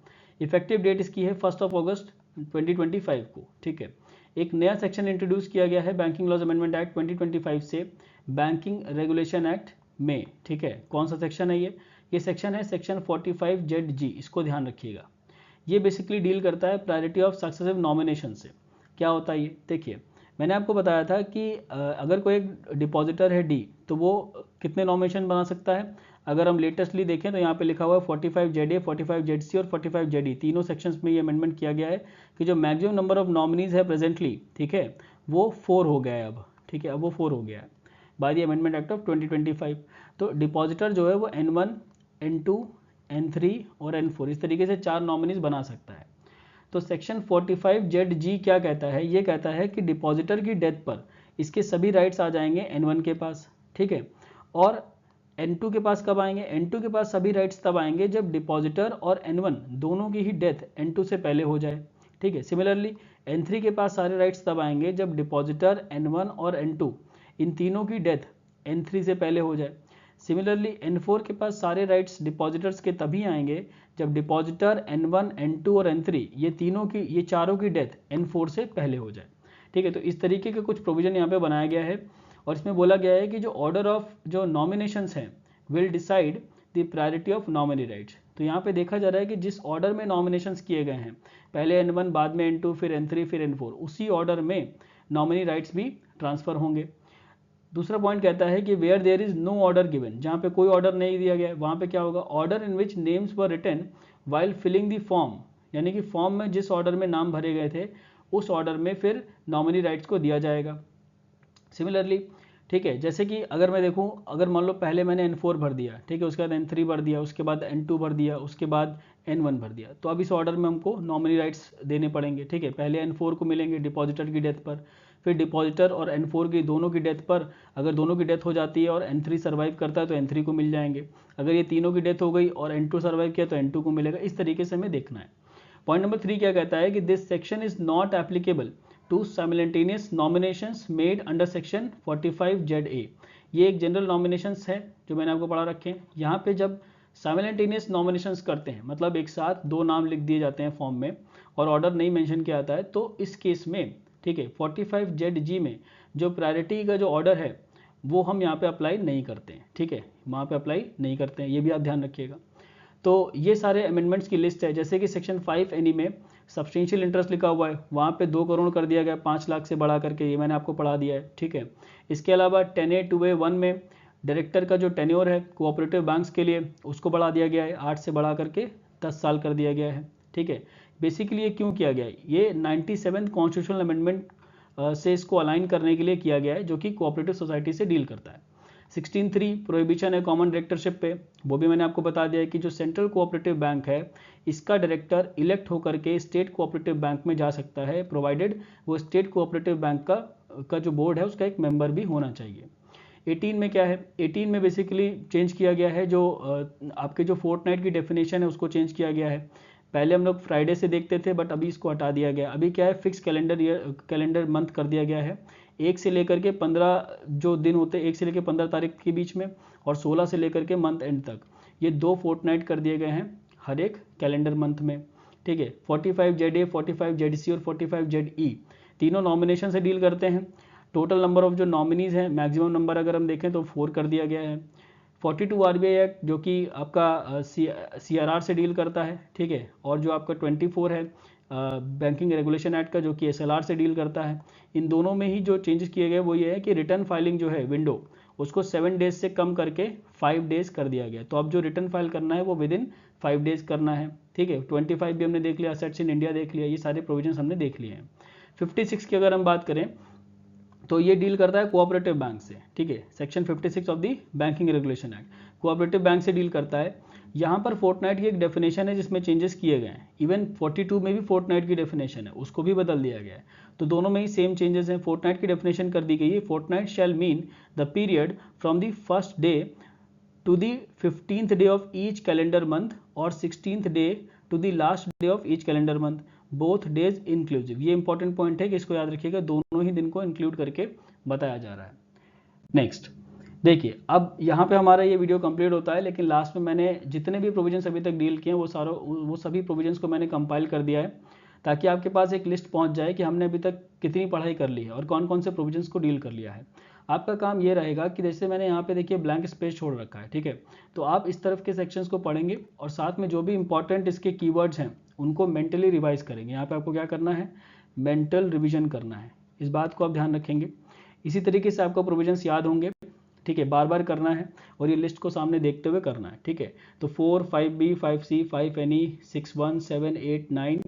इफेक्टिव डेट इसकी है 1 अगस्त 2025 को, ठीक है। एक नया सेक्शन इंट्रोड्यूस किया गया है बैंकिंग लॉज अमेंडमेंट एक्ट 2025 से बैंकिंग रेगुलेशन एक्ट में, ठीक है। कौन सा सेक्शन है ये सेक्शन है सेक्शन 45ZG, इसको ध्यान रखिएगा। ये बेसिकली डील करता है प्रायोरिटी ऑफ सक्सेसिव नॉमिनेशन से। क्या होता है ये, देखिए मैंने आपको बताया था कि अगर कोई एक डिपॉजिटर है D, तो वो कितने नॉमिनेशन बना सकता है। अगर हम लेटेस्टली देखें तो यहाँ पे लिखा हुआ है 45ZA, 45ZC और 45ZE, तीनों सेक्शंस में ये अमेंडमेंट किया गया है कि जो मैक्सिमम नंबर ऑफ नॉमिनीज है प्रेजेंटली, ठीक है, वो 4 हो गया है अब, ठीक है, अब वो 4 हो गया है by the amendment act of 2025। तो डिपॉजिटर जो है वो N1, N2, N3 और N4 इस तरीके से 4 नॉमिनीज बना सकता है। तो सेक्शन 45ZG क्या कहता है, ये कहता है कि डिपॉजिटर की डेथ पर इसके सभी राइट्स आ जाएंगे N1 के पास, ठीक है, और N2 के पास कब आएंगे, N2 के पास सभी राइट्स तब आएंगे जब डिपॉजिटर और N1 दोनों की ही डेथ N2 से पहले हो जाए, ठीक है। सिमिलरली N3 के पास सारे राइट्स तब आएंगे जब डिपॉजिटर, N1 और N2 इन तीनों की डेथ N3 से पहले हो जाए। सिमिलरली N4 के पास सारे राइट्स डिपॉजिटर्स के तभी आएंगे जब डिपॉजिटर, N1, N2 और N3 ये चारों की डेथ N4 से पहले हो जाए, ठीक है। तो इस तरीके के कुछ प्रोविजन यहाँ पे बनाया गया है और इसमें बोला गया है कि जो ऑर्डर ऑफ जो नॉमिनेशंस हैं will decide the priority of nominee rights. तो यहाँ पे देखा जा रहा है कि जिस ऑर्डर में नॉमिनेशंस किए गए हैं, पहले N1, बाद में N2, फिर N3, फिर N4, उसी ऑर्डर में नॉमिनी राइट्स भी ट्रांसफर होंगे। दूसरा पॉइंट कहता है कि where there is no order given, जहाँ पे कोई ऑर्डर नहीं दिया गया है वहाँ पे क्या होगा, order in which names were written while filling the form, यानी कि फॉर्म में जिस ऑर्डर में नाम भरे गए थे उस ऑर्डर में फिर नॉमिनी राइट्स को दिया जाएगा। सिमिलरली, ठीक है, जैसे कि अगर मैं देखूं, अगर मान लो पहले मैंने N4 भर दिया, ठीक है, उसके बाद N3 भर दिया, उसके बाद N2 भर दिया, उसके बाद N1 भर दिया, तो अब इस ऑर्डर में हमको नॉमिनी राइट्स देने पड़ेंगे, ठीक है। पहले N4 को मिलेंगे डिपॉजिटर की डेथ पर, फिर डिपॉजिटर और N4 की दोनों की डेथ पर, अगर दोनों की डेथ हो जाती है और N3 सर्वाइव करता है तो N3 को मिल जाएंगे, अगर ये तीनों की डेथ हो गई और N2 सर्वाइव किया तो N2 को मिलेगा। इस तरीके से हमें देखना है। पॉइंट नंबर 3 क्या कहता है कि this section is not applicable to simultaneous nominations made under section 45ZA। ये एक जनरल नॉमिनेशंस है जो मैंने आपको पढ़ा रखे हैं। यहाँ पे जब साइमल्टेनियस नॉमिनेशंस करते हैं, मतलब एक साथ 2 नाम लिख दिए जाते हैं फॉर्म में और ऑर्डर नहीं मेंशन किया जाता है, तो इस केस में, ठीक है, 45ZG में जो प्रायोरिटी का जो ऑर्डर है वो हम यहाँ पे अप्लाई नहीं करते हैं, ठीक है, वहाँ पे अप्लाई नहीं करते हैं, ये भी आप ध्यान रखिएगा। तो ये सारे अमेंडमेंट्स की लिस्ट है। जैसे कि सेक्शन 5NE में सब्सटेंशियल इंटरेस्ट लिखा हुआ है, वहाँ पे 2 करोड़ कर दिया गया 5 लाख से बढ़ा करके, ये मैंने आपको पढ़ा दिया है, ठीक है। इसके अलावा 10A 2A1 में डायरेक्टर का जो टेन्योर है कोऑपरेटिव बैंक्स के लिए उसको बढ़ा दिया गया है, 8 से बढ़ा करके 10 साल कर दिया गया है, ठीक है। बेसिकली ये क्यों किया गया है, ये 97th कॉन्स्टिट्यूशनल अमेंडमेंट से इसको अलाइन करने के लिए किया गया है, जो कि कोऑपरेटिव सोसाइटी से डील करता है। 16(3) प्रोहिबिशन है कॉमन डायरेक्टरशिप पे, वो भी मैंने आपको बता दिया है कि जो सेंट्रल कोऑपरेटिव बैंक है इसका डायरेक्टर इलेक्ट होकर के स्टेट कोऑपरेटिव बैंक में जा सकता है, प्रोवाइडेड वो स्टेट कोऑपरेटिव बैंक का जो बोर्ड है उसका एक मेंबर भी होना चाहिए। 18 में क्या है, 18 में बेसिकली चेंज किया गया है जो आपके जो फोर्टनाइट की डेफिनेशन है उसको चेंज किया गया है। पहले हम लोग फ्राइडे से देखते थे बट अभी इसको हटा दिया गया। अभी क्या है, फिक्स कैलेंडर मंथ कर दिया गया है। 1 से लेकर के 15 जो दिन होते हैं, 1 से लेकर 15 तारीख के बीच में और 16 से लेकर के मंथ एंड तक, ये 2 फोर्टनाइट कर दिए गए हैं हर एक कैलेंडर मंथ में, ठीक है। 45ZA, 45ZC और 45ZE तीनों नॉमिनेशन से डील करते हैं। टोटल नंबर ऑफ जो नॉमिनीज हैं, मैक्सिमम नंबर अगर हम देखें तो 4 कर दिया गया है। 42 RBI एक्ट जो कि आपका CRR से डील करता है, ठीक है, और जो आपका 24 है बैंकिंग रेगुलेशन एक्ट का जो कि SLR से डील करता है। इन दोनों में ही जो चेंजेस किए गए वो ये है कि रिटर्न फाइलिंग जो है विंडो उसको 7 डेज से कम करके 5 डेज कर दिया गया। तो अब जो रिटर्न फाइल करना है वो विद इन 5 डेज करना है, ठीक है। 25 भी हमने देख लिया, असेट्स इन इंडिया देख लिया, ये सारे प्रोविजंस हमने देख लिए हैं। 56 की अगर हम बात करें तो ये डील करता है कोऑपरेटिव बैंक से, ठीक है। Section 56 of the banking regulation act cooperative bank से डील करता है। यहाँ पर फोर्टनाइट की एक डेफिनेशन है जिसमें चेंजेस किए गए हैं। इवन 42 में भी फोर्टनाइट की डेफिनेशन है, उसको भी बदल दिया गया है। तो दोनों में ही सेम चेंजेस हैं। फोर्टनाइट की डेफिनेशन कर दी गई है, fortnight shall mean the period from the first day to the 15th day of each calendar month और 16th day to the last day of each calendar month, both days inclusive. ये important point है कि इसको याद रखिएगा, दोनों ही दिन को इंक्लूड करके बताया जा रहा है। नेक्स्ट देखिए, अब यहाँ पे हमारा ये वीडियो कंप्लीट होता है, लेकिन लास्ट में मैंने जितने भी प्रोविजंस अभी तक डील किए हैं वो सभी प्रोविजंस को मैंने कंपाइल कर दिया है ताकि आपके पास एक लिस्ट पहुँच जाए कि हमने अभी तक कितनी पढ़ाई कर ली है और कौन कौन से प्रोविजंस को डील कर लिया है। आपका काम ये रहेगा कि जैसे मैंने यहाँ पे देखिए ब्लैंक स्पेस छोड़ रखा है, ठीक है, तो आप इस तरफ के सेक्शंस को पढ़ेंगे और साथ में जो भी इंपॉर्टेंट इसके कीवर्ड्स हैं उनको मेंटली रिवाइज करेंगे। यहाँ पे आपको क्या करना है, मेंटल रिविजन करना है, इस बात को आप ध्यान रखेंगे। इसी तरीके से आपको प्रोविजंस याद होंगे ठीक है, बार बार करना है और ये लिस्ट को सामने देखते हुए करना है। ठीक है, तो 4, 5B, 5C, 5NE, 6, 1, 7, 8, 9,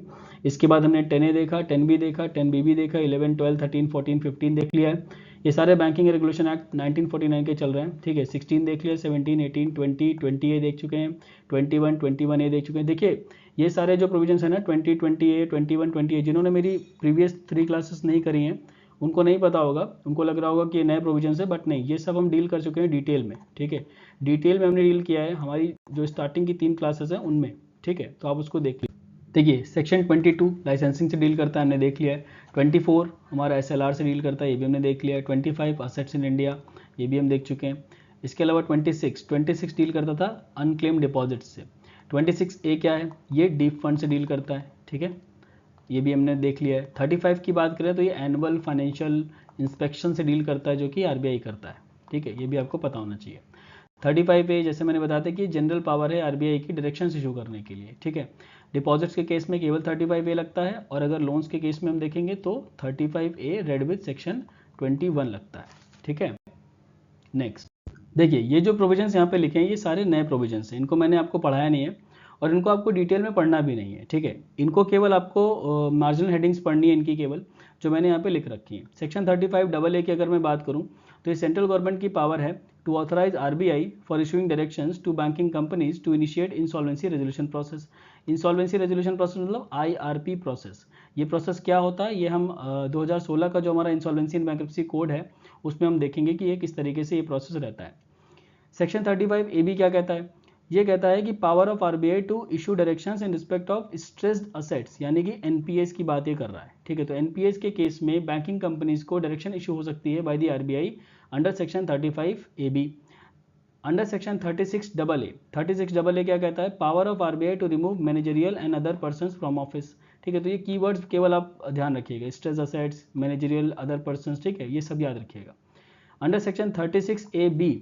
इसके बाद हमने 10A देखा, 10B देखा, 10B भी देखा, 11, 12, 13, 14, 15 देख लिया है। ये सारे बैंकिंग रेगुलेशन एक्ट 1949 के चल रहे हैं। ठीक है, 16 देख लिया, 17, 18, 20, 20A देख चुके हैं, 21, 21A देख चुके हैं। देखिए ये सारे जो प्रोविजंस हैं ना 20, 20A, 21, 20A, जिन्होंने मेरी प्रीवियस 3 क्लासेस नहीं करी हैं उनको नहीं पता होगा, उनको लग रहा होगा कि ये नए प्रोविजन है, बट नहीं, ये सब हम डील कर चुके हैं डिटेल में। ठीक है, डिटेल में हमने डील किया है हमारी जो स्टार्टिंग की 3 क्लासेस हैं उनमें। ठीक है, तो आप उसको देख लीजिए। देखिए सेक्शन 22 लाइसेंसिंग से डील करता है, हमने देख लिया है। 24 हमारा SLR से डील करता है, ये भी हमने देख लिया है। 25 असेट्स इन इंडिया, ये भी हम देख चुके हैं। इसके अलावा 26 डील करता था अनक्लेम डिपॉजिट से। 26A क्या है, ये डीप फंड से डील करता है। ठीक है, ये भी हमने देख लिया है। 35 की बात करें तो ये एनुअल फाइनेंशियल इंस्पेक्शन से डील करता है जो कि RBI करता है। ठीक है, ये भी आपको पता होना चाहिए। 35A जैसे मैंने बताया था कि जनरल पावर है RBI की डायरेक्शन इशू करने के लिए। ठीक है, डिपॉजिट्स के केस में केवल 35A लगता है और अगर लोन्स के केस में हम देखेंगे तो 35A रेड विथ सेक्शन 21 लगता है। ठीक है, नेक्स्ट देखिए ये जो प्रोविजंस यहाँ पे लिखे हैं ये सारे नए प्रोविजंस हैं, इनको मैंने आपको पढ़ाया नहीं है और इनको आपको डिटेल में पढ़ना भी नहीं है। ठीक है, इनको केवल आपको मार्जिनल हेडिंग्स पढ़नी है इनकी केवल, जो मैंने यहाँ पे लिख रखी है। सेक्शन 35AA की अगर मैं बात करूँ तो ये सेंट्रल गवर्नमेंट की पावर है to authorise RBI for issuing directions to banking companies to initiate insolvency resolution process. Insolvency resolution process मतलब IRP प्रोसेस। ये प्रोसेस क्या होता है, ये हम 2016 का जो हमारा इंसॉल्वेंसी एंड बैंक्रप्सी कोड है उसमें हम देखेंगे कि ये किस तरीके से ये प्रोसेस रहता है। सेक्शन 35AB क्या कहता है, ये कहता है कि power of RBI to issue directions in respect of stressed assets, यानी कि NPAs की बात ये कर रहा है। ठीक है, तो NPAs के केस में बैंकिंग कंपनीज को डायरेक्शन इशू हो सकती है by the RBI under section 35AB। Under section 36AA क्या कहता है, power of RBI to remove managerial and other persons from office. ठीक है, तो ये कीवर्ड्स केवल आप ध्यान रखिएगा, stress assets, managerial, other persons. ठीक है, ये सब याद रखिएगा। Under section 36AB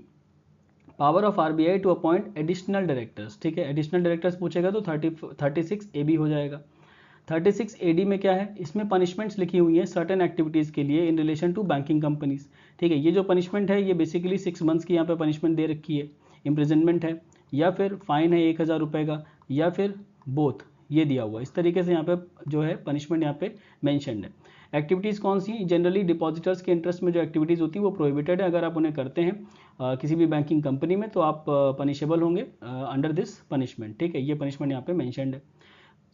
power of RBI to appoint additional directors. ठीक है, एडिशनल डायरेक्टर्स पूछेगा तो 36AB हो जाएगा। 36AD में क्या है, इसमें पनिशमेंट्स लिखी हुई हैं सर्टेन एक्टिविटीज़ के लिए in relation to banking companies. ठीक है, ये जो पनिशमेंट है ये बेसिकली 6 मंथ्स की यहाँ पे पनिशमेंट दे रखी है, इम्प्रिजनमेंट है या फिर फाइन है 1000 रुपये का या फिर बोथ, ये दिया हुआ है। इस तरीके से यहाँ पे जो है पनिशमेंट यहाँ पे मैंशनड है। एक्टिविटीज़ कौन सी, जनरली डिपॉजिटर्स के इंटरेस्ट में जो एक्टिविटीज़ होती है वो प्रोहिबिटेड है, अगर आप उन्हें करते हैं किसी भी बैंकिंग कंपनी में तो आप पनिशेबल होंगे अंडर दिस पनिशमेंट। ठीक है, ये पनिशमेंट यहाँ पे मैंशनड है।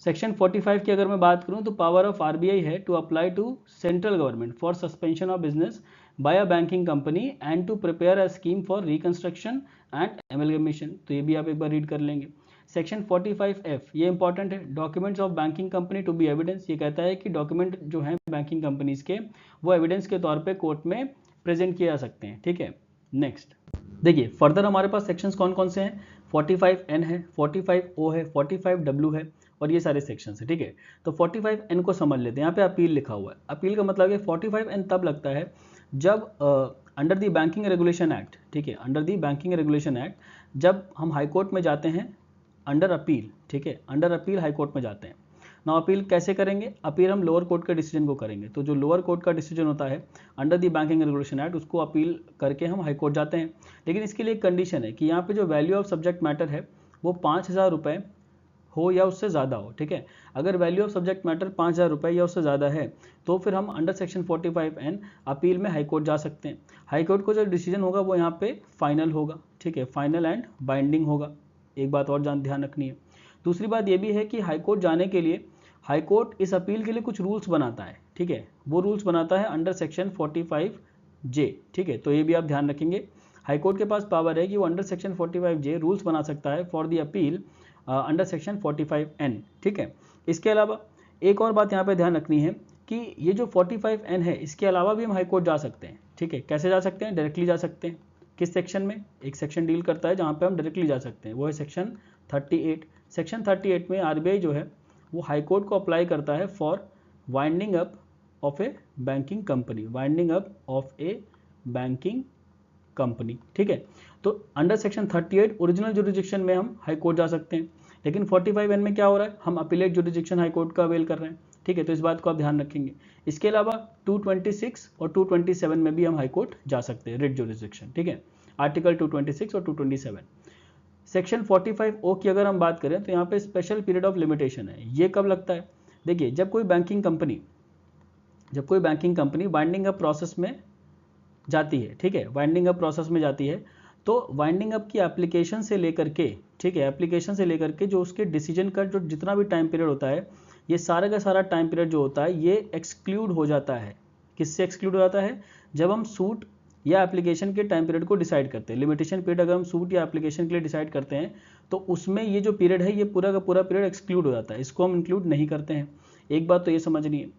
सेक्शन 45 की अगर मैं बात करूं तो पावर ऑफ RBI है to apply to central government for suspension of business by a banking company and to prepare a scheme for reconstruction and amalgamation. तो ये भी आप एक बार रीड कर लेंगे। सेक्शन 45F ये इंपॉर्टेंट है, documents of banking company to be evidence. ये कहता है कि डॉक्यूमेंट जो हैं बैंकिंग कंपनीज के वो एविडेंस के तौर पे कोर्ट में प्रेजेंट किए जा सकते हैं। ठीक है, नेक्स्ट देखिए फर्दर हमारे पास सेक्शंस कौन कौन से हैं, 45N है, 45O है, 45W है और ये सारे सेक्शंस है। ठीक है, तो 45N को समझ लेते हैं। यहाँ पे अपील लिखा हुआ है, अपील का मतलब है 45N तब लगता है जब under the banking regulation act, ठीक है, under the banking regulation act जब हम हाई कोर्ट में जाते हैं अंडर अपील। ठीक है, अंडर अपील हाई कोर्ट में जाते हैं ना, अपील कैसे करेंगे, अपील हम लोअर कोर्ट के डिसीजन को करेंगे। तो जो लोअर कोर्ट का डिसीजन होता है under the banking regulation act उसको अपील करके हम हाई कोर्ट जाते हैं। लेकिन इसके लिए एक कंडीशन है कि यहाँ पे जो वैल्यू ऑफ सब्जेक्ट मैटर है वो 5000 रुपये हो या उससे ज़्यादा हो। ठीक है, अगर वैल्यू ऑफ सब्जेक्ट मैटर 5000 रुपये या उससे ज़्यादा है तो फिर हम अंडर सेक्शन 45N अपील में हाई कोर्ट जा सकते हैं। हाई कोर्ट को जो डिसीजन होगा वो यहाँ पे फाइनल होगा। ठीक है, फाइनल एंड बाइंडिंग होगा। एक बात और ध्यान रखनी है। दूसरी बात ये भी है कि हाई कोर्ट जाने के लिए हाई कोर्ट इस अपील के लिए कुछ रूल्स बनाता है। ठीक है, वो रूल्स बनाता है अंडर सेक्शन 45J। ठीक है, तो ये भी आप ध्यान रखेंगे। हाई कोर्ट के पास पावर है कि वो अंडर सेक्शन 45J रूल्स बना सकता है for the appeal under section 45N। ठीक है, इसके अलावा एक और बात यहाँ पे ध्यान रखनी है कि ये जो 45N है इसके अलावा भी हम हाई कोर्ट जा सकते हैं। ठीक है, कैसे जा सकते हैं, डायरेक्टली जा सकते हैं। किस सेक्शन में, एक सेक्शन डील करता है जहाँ पे हम डायरेक्टली जा सकते हैं, वो है सेक्शन 38। सेक्शन 38 में RBI जो है वो हाई कोर्ट को अप्लाई करता है for winding up of A banking company, winding up of A banking company. ठीक है, तो अंडर सेक्शन 38 ओरिजिनल जुरिडिक्शन में हम हाई कोर्ट जा सकते हैं, लेकिन 45N में क्या हो रहा है, हम अपीलेट जुरिडिक्शन हाई कोर्ट का अवेल कर रहे हैं। ठीक है, तो इस बात को आप ध्यान रखेंगे। इसके अलावा 226 और 227 में भी हम हाई कोर्ट जा सकते हैं, रिट जुरिडिक्शन। ठीक है, आर्टिकल 226 और 227। सेक्शन 45O की अगर हम बात करें तो यहाँ पे स्पेशल पीरियड ऑफ लिमिटेशन है। ये कब लगता है? देखिए, जब कोई banking company winding up process में जाती है, ठीक है, वाइंडिंग अप प्रोसेस में जाती है, तो वाइंडिंग अप की एप्लीकेशन से लेकर के, ठीक है, एप्लीकेशन से लेकर के जो उसके डिसीजन का जो जितना भी टाइम पीरियड होता है, ये सारा का सारा टाइम पीरियड जो होता है ये एक्सक्लूड हो जाता है। किससे एक्सक्लूड हो जाता है? जब हम सूट या एप्लीकेशन के टाइम पीरियड को डिसाइड करते हैं। लिमिटेशन पीरियड अगर हम सूट या एप्लीकेशन के लिए डिसाइड करते हैं तो उसमें ये जो पीरियड है ये पूरा का पूरा पीरियड एक्सक्लूड हो जाता है, इसको हम इंक्लूड नहीं करते हैं। एक बात तो ये समझनी है।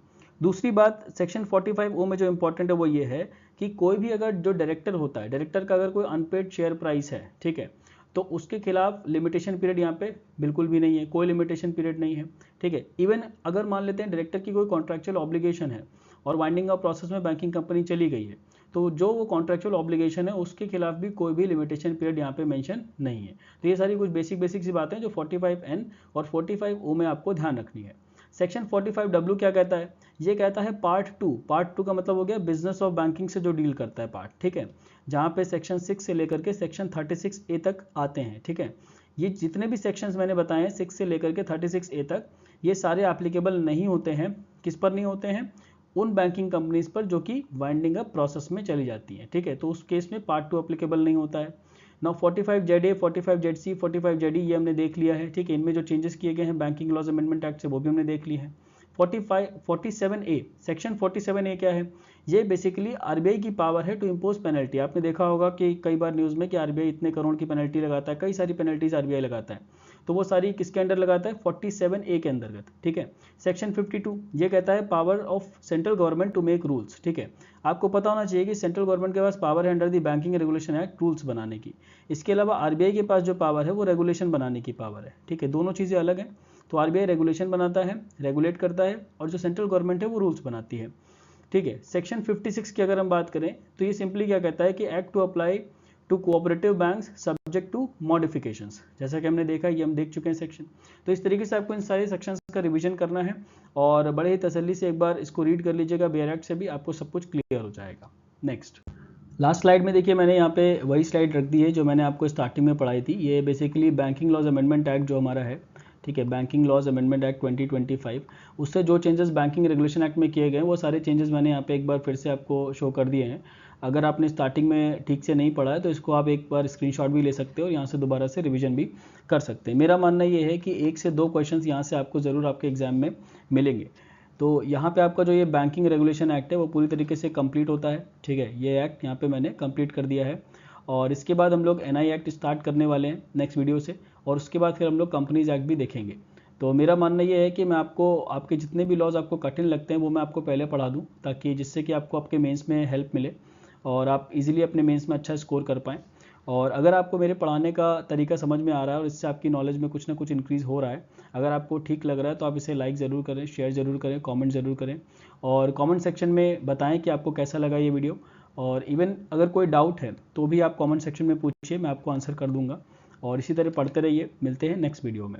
दूसरी बात, सेक्शन 45O में जो इंपॉर्टेंट है वो ये है कि कोई भी अगर जो डायरेक्टर होता है, डायरेक्टर का अगर कोई अनपेड शेयर प्राइस है, ठीक है, तो उसके खिलाफ लिमिटेशन पीरियड यहाँ पे बिल्कुल भी नहीं है, कोई लिमिटेशन पीरियड नहीं है, ठीक है। इवन अगर मान लेते हैं डायरेक्टर की कोई कॉन्ट्रैक्चुअल ऑब्लिगेशन है और वाइंडिंग अप प्रोसेस में बैंकिंग कंपनी चली गई है, तो जो वो कॉन्ट्रैक्चुअल ऑब्लिगेशन है उसके खिलाफ भी कोई भी लिमिटेशन पीरियड यहाँ पे मेंशन नहीं है। तो ये सारी कुछ बेसिक सी बातें जो 45N और 45O में आपको ध्यान रखनी है। सेक्शन 45W क्या कहता है? ये कहता है पार्ट टू का मतलब हो गया बिजनेस ऑफ बैंकिंग से जो डील करता है पार्ट, ठीक है, जहाँ पे सेक्शन 6 से लेकर के सेक्शन 36A तक आते हैं, ठीक है। ये जितने भी सेक्शंस मैंने बताए हैं 6 से लेकर के 36A तक, ये सारे एप्लीकेबल नहीं होते हैं। किस पर नहीं होते हैं? उन बैंकिंग कंपनीज पर जो कि वाइंडिंग अप प्रोसेस में चली जाती हैं, ठीक है, तो उस केस में पार्ट 2 एप्लीकेबल नहीं होता है। नाउ 45ZA, 45ZC, 45ZD ये हमने देख लिया है, ठीक है, इनमें जो चेंजेस किए गए हैं बैंकिंग लॉज अमेंडमेंट एक्ट से वो भी हमने देख लिए हैं। 47A, सेक्शन 47A क्या है? ये बेसिकली आरबीआई की पावर है टू इम्पोज पेनल्टी। आपने देखा होगा कि कई बार न्यूज़ में कि आरबीआई इतने करोड़ की पेनल्टी लगाता है, कई सारी पेनल्टीज आरबीआई लगाता है, तो वो सारी किसके अंडर लगाता है? 47A के अंतर्गत, ठीक है। सेक्शन 52 ये कहता है power of central government to make rules, ठीक है। आपको पता होना चाहिए कि सेंट्रल गवर्नमेंट के पास पावर है under the banking regulation act rules बनाने की। इसके अलावा आरबीआई के पास जो पावर है वो रेगुलेशन बनाने की पावर है, ठीक है, दोनों चीज़ें अलग हैं। तो आरबीआई रेगुलेशन बनाता है, रेगुलेट करता है, और जो सेंट्रल गवर्नमेंट है वो रूल्स बनाती है, ठीक है। सेक्शन 56 की अगर हम बात करें तो ये सिंपली क्या कहता है कि act to apply to cooperative banks subject to modifications. जैसा कि हमने देखा, ये हम देख चुके हैं सेक्शन। तो इस तरीके से आपको इन सारे सेक्शंस का रिवीजन करना है और बड़े ही तसल्ली से एक बार इसको रीड कर लीजिएगा, बेयर एक्ट से भी आपको सब कुछ क्लियर हो जाएगा। नेक्स्ट, लास्ट स्लाइड में देखिए मैंने यहाँ पे वही स्लाइड रख दी है जो मैंने आपको स्टार्टिंग में पढ़ाई थी। ये basically banking laws amendment act जो हमारा है, ठीक है, बैंकिंग लॉज अमेंडमेंट एक्ट 2025, उससे जो चेंजेस बैंकिंग रेगुलेशन एक्ट में किए गए वो सारे चेंजेस मैंने यहाँ पे एक बार फिर से आपको शो कर दिए हैं। अगर आपने स्टार्टिंग में ठीक से नहीं पढ़ा है तो इसको आप एक बार स्क्रीनशॉट भी ले सकते हो और यहाँ से दोबारा से रिवीजन भी कर सकते हैं। मेरा मानना ये है कि 1 से 2 क्वेश्चन यहाँ से आपको ज़रूर आपके एग्जाम में मिलेंगे। तो यहाँ पे आपका जो ये बैंकिंग रेगुलेशन एक्ट है वो पूरी तरीके से कंप्लीट होता है, ठीक है, ये एक्ट यहाँ पे मैंने कंप्लीट कर दिया है। और इसके बाद हम लोग एनआई एक्ट स्टार्ट करने वाले हैं नेक्स्ट वीडियो से, और उसके बाद फिर हम लोग कंपनीज एक्ट भी देखेंगे। तो मेरा मानना ये है कि मैं आपको आपके जितने भी लॉज आपको कठिन लगते हैं वो मैं आपको पहले पढ़ा दूँ, ताकि जिससे कि आपको आपके मेंस में हेल्प मिले और आप इजीली अपने मेंस में अच्छा स्कोर कर पाएँ। और अगर आपको मेरे पढ़ाने का तरीका समझ में आ रहा है और इससे आपकी नॉलेज में कुछ ना कुछ इंक्रीज़ हो रहा है, अगर आपको ठीक लग रहा है तो आप इसे लाइक ज़रूर करें, शेयर ज़रूर करें, कमेंट ज़रूर करें, और कमेंट सेक्शन में बताएं कि आपको कैसा लगा ये वीडियो। और इवन अगर कोई डाउट है तो भी आप कमेंट सेक्शन में पूछिए, मैं आपको आंसर कर दूंगा। और इसी तरह पढ़ते रहिए, मिलते हैं नेक्स्ट वीडियो में।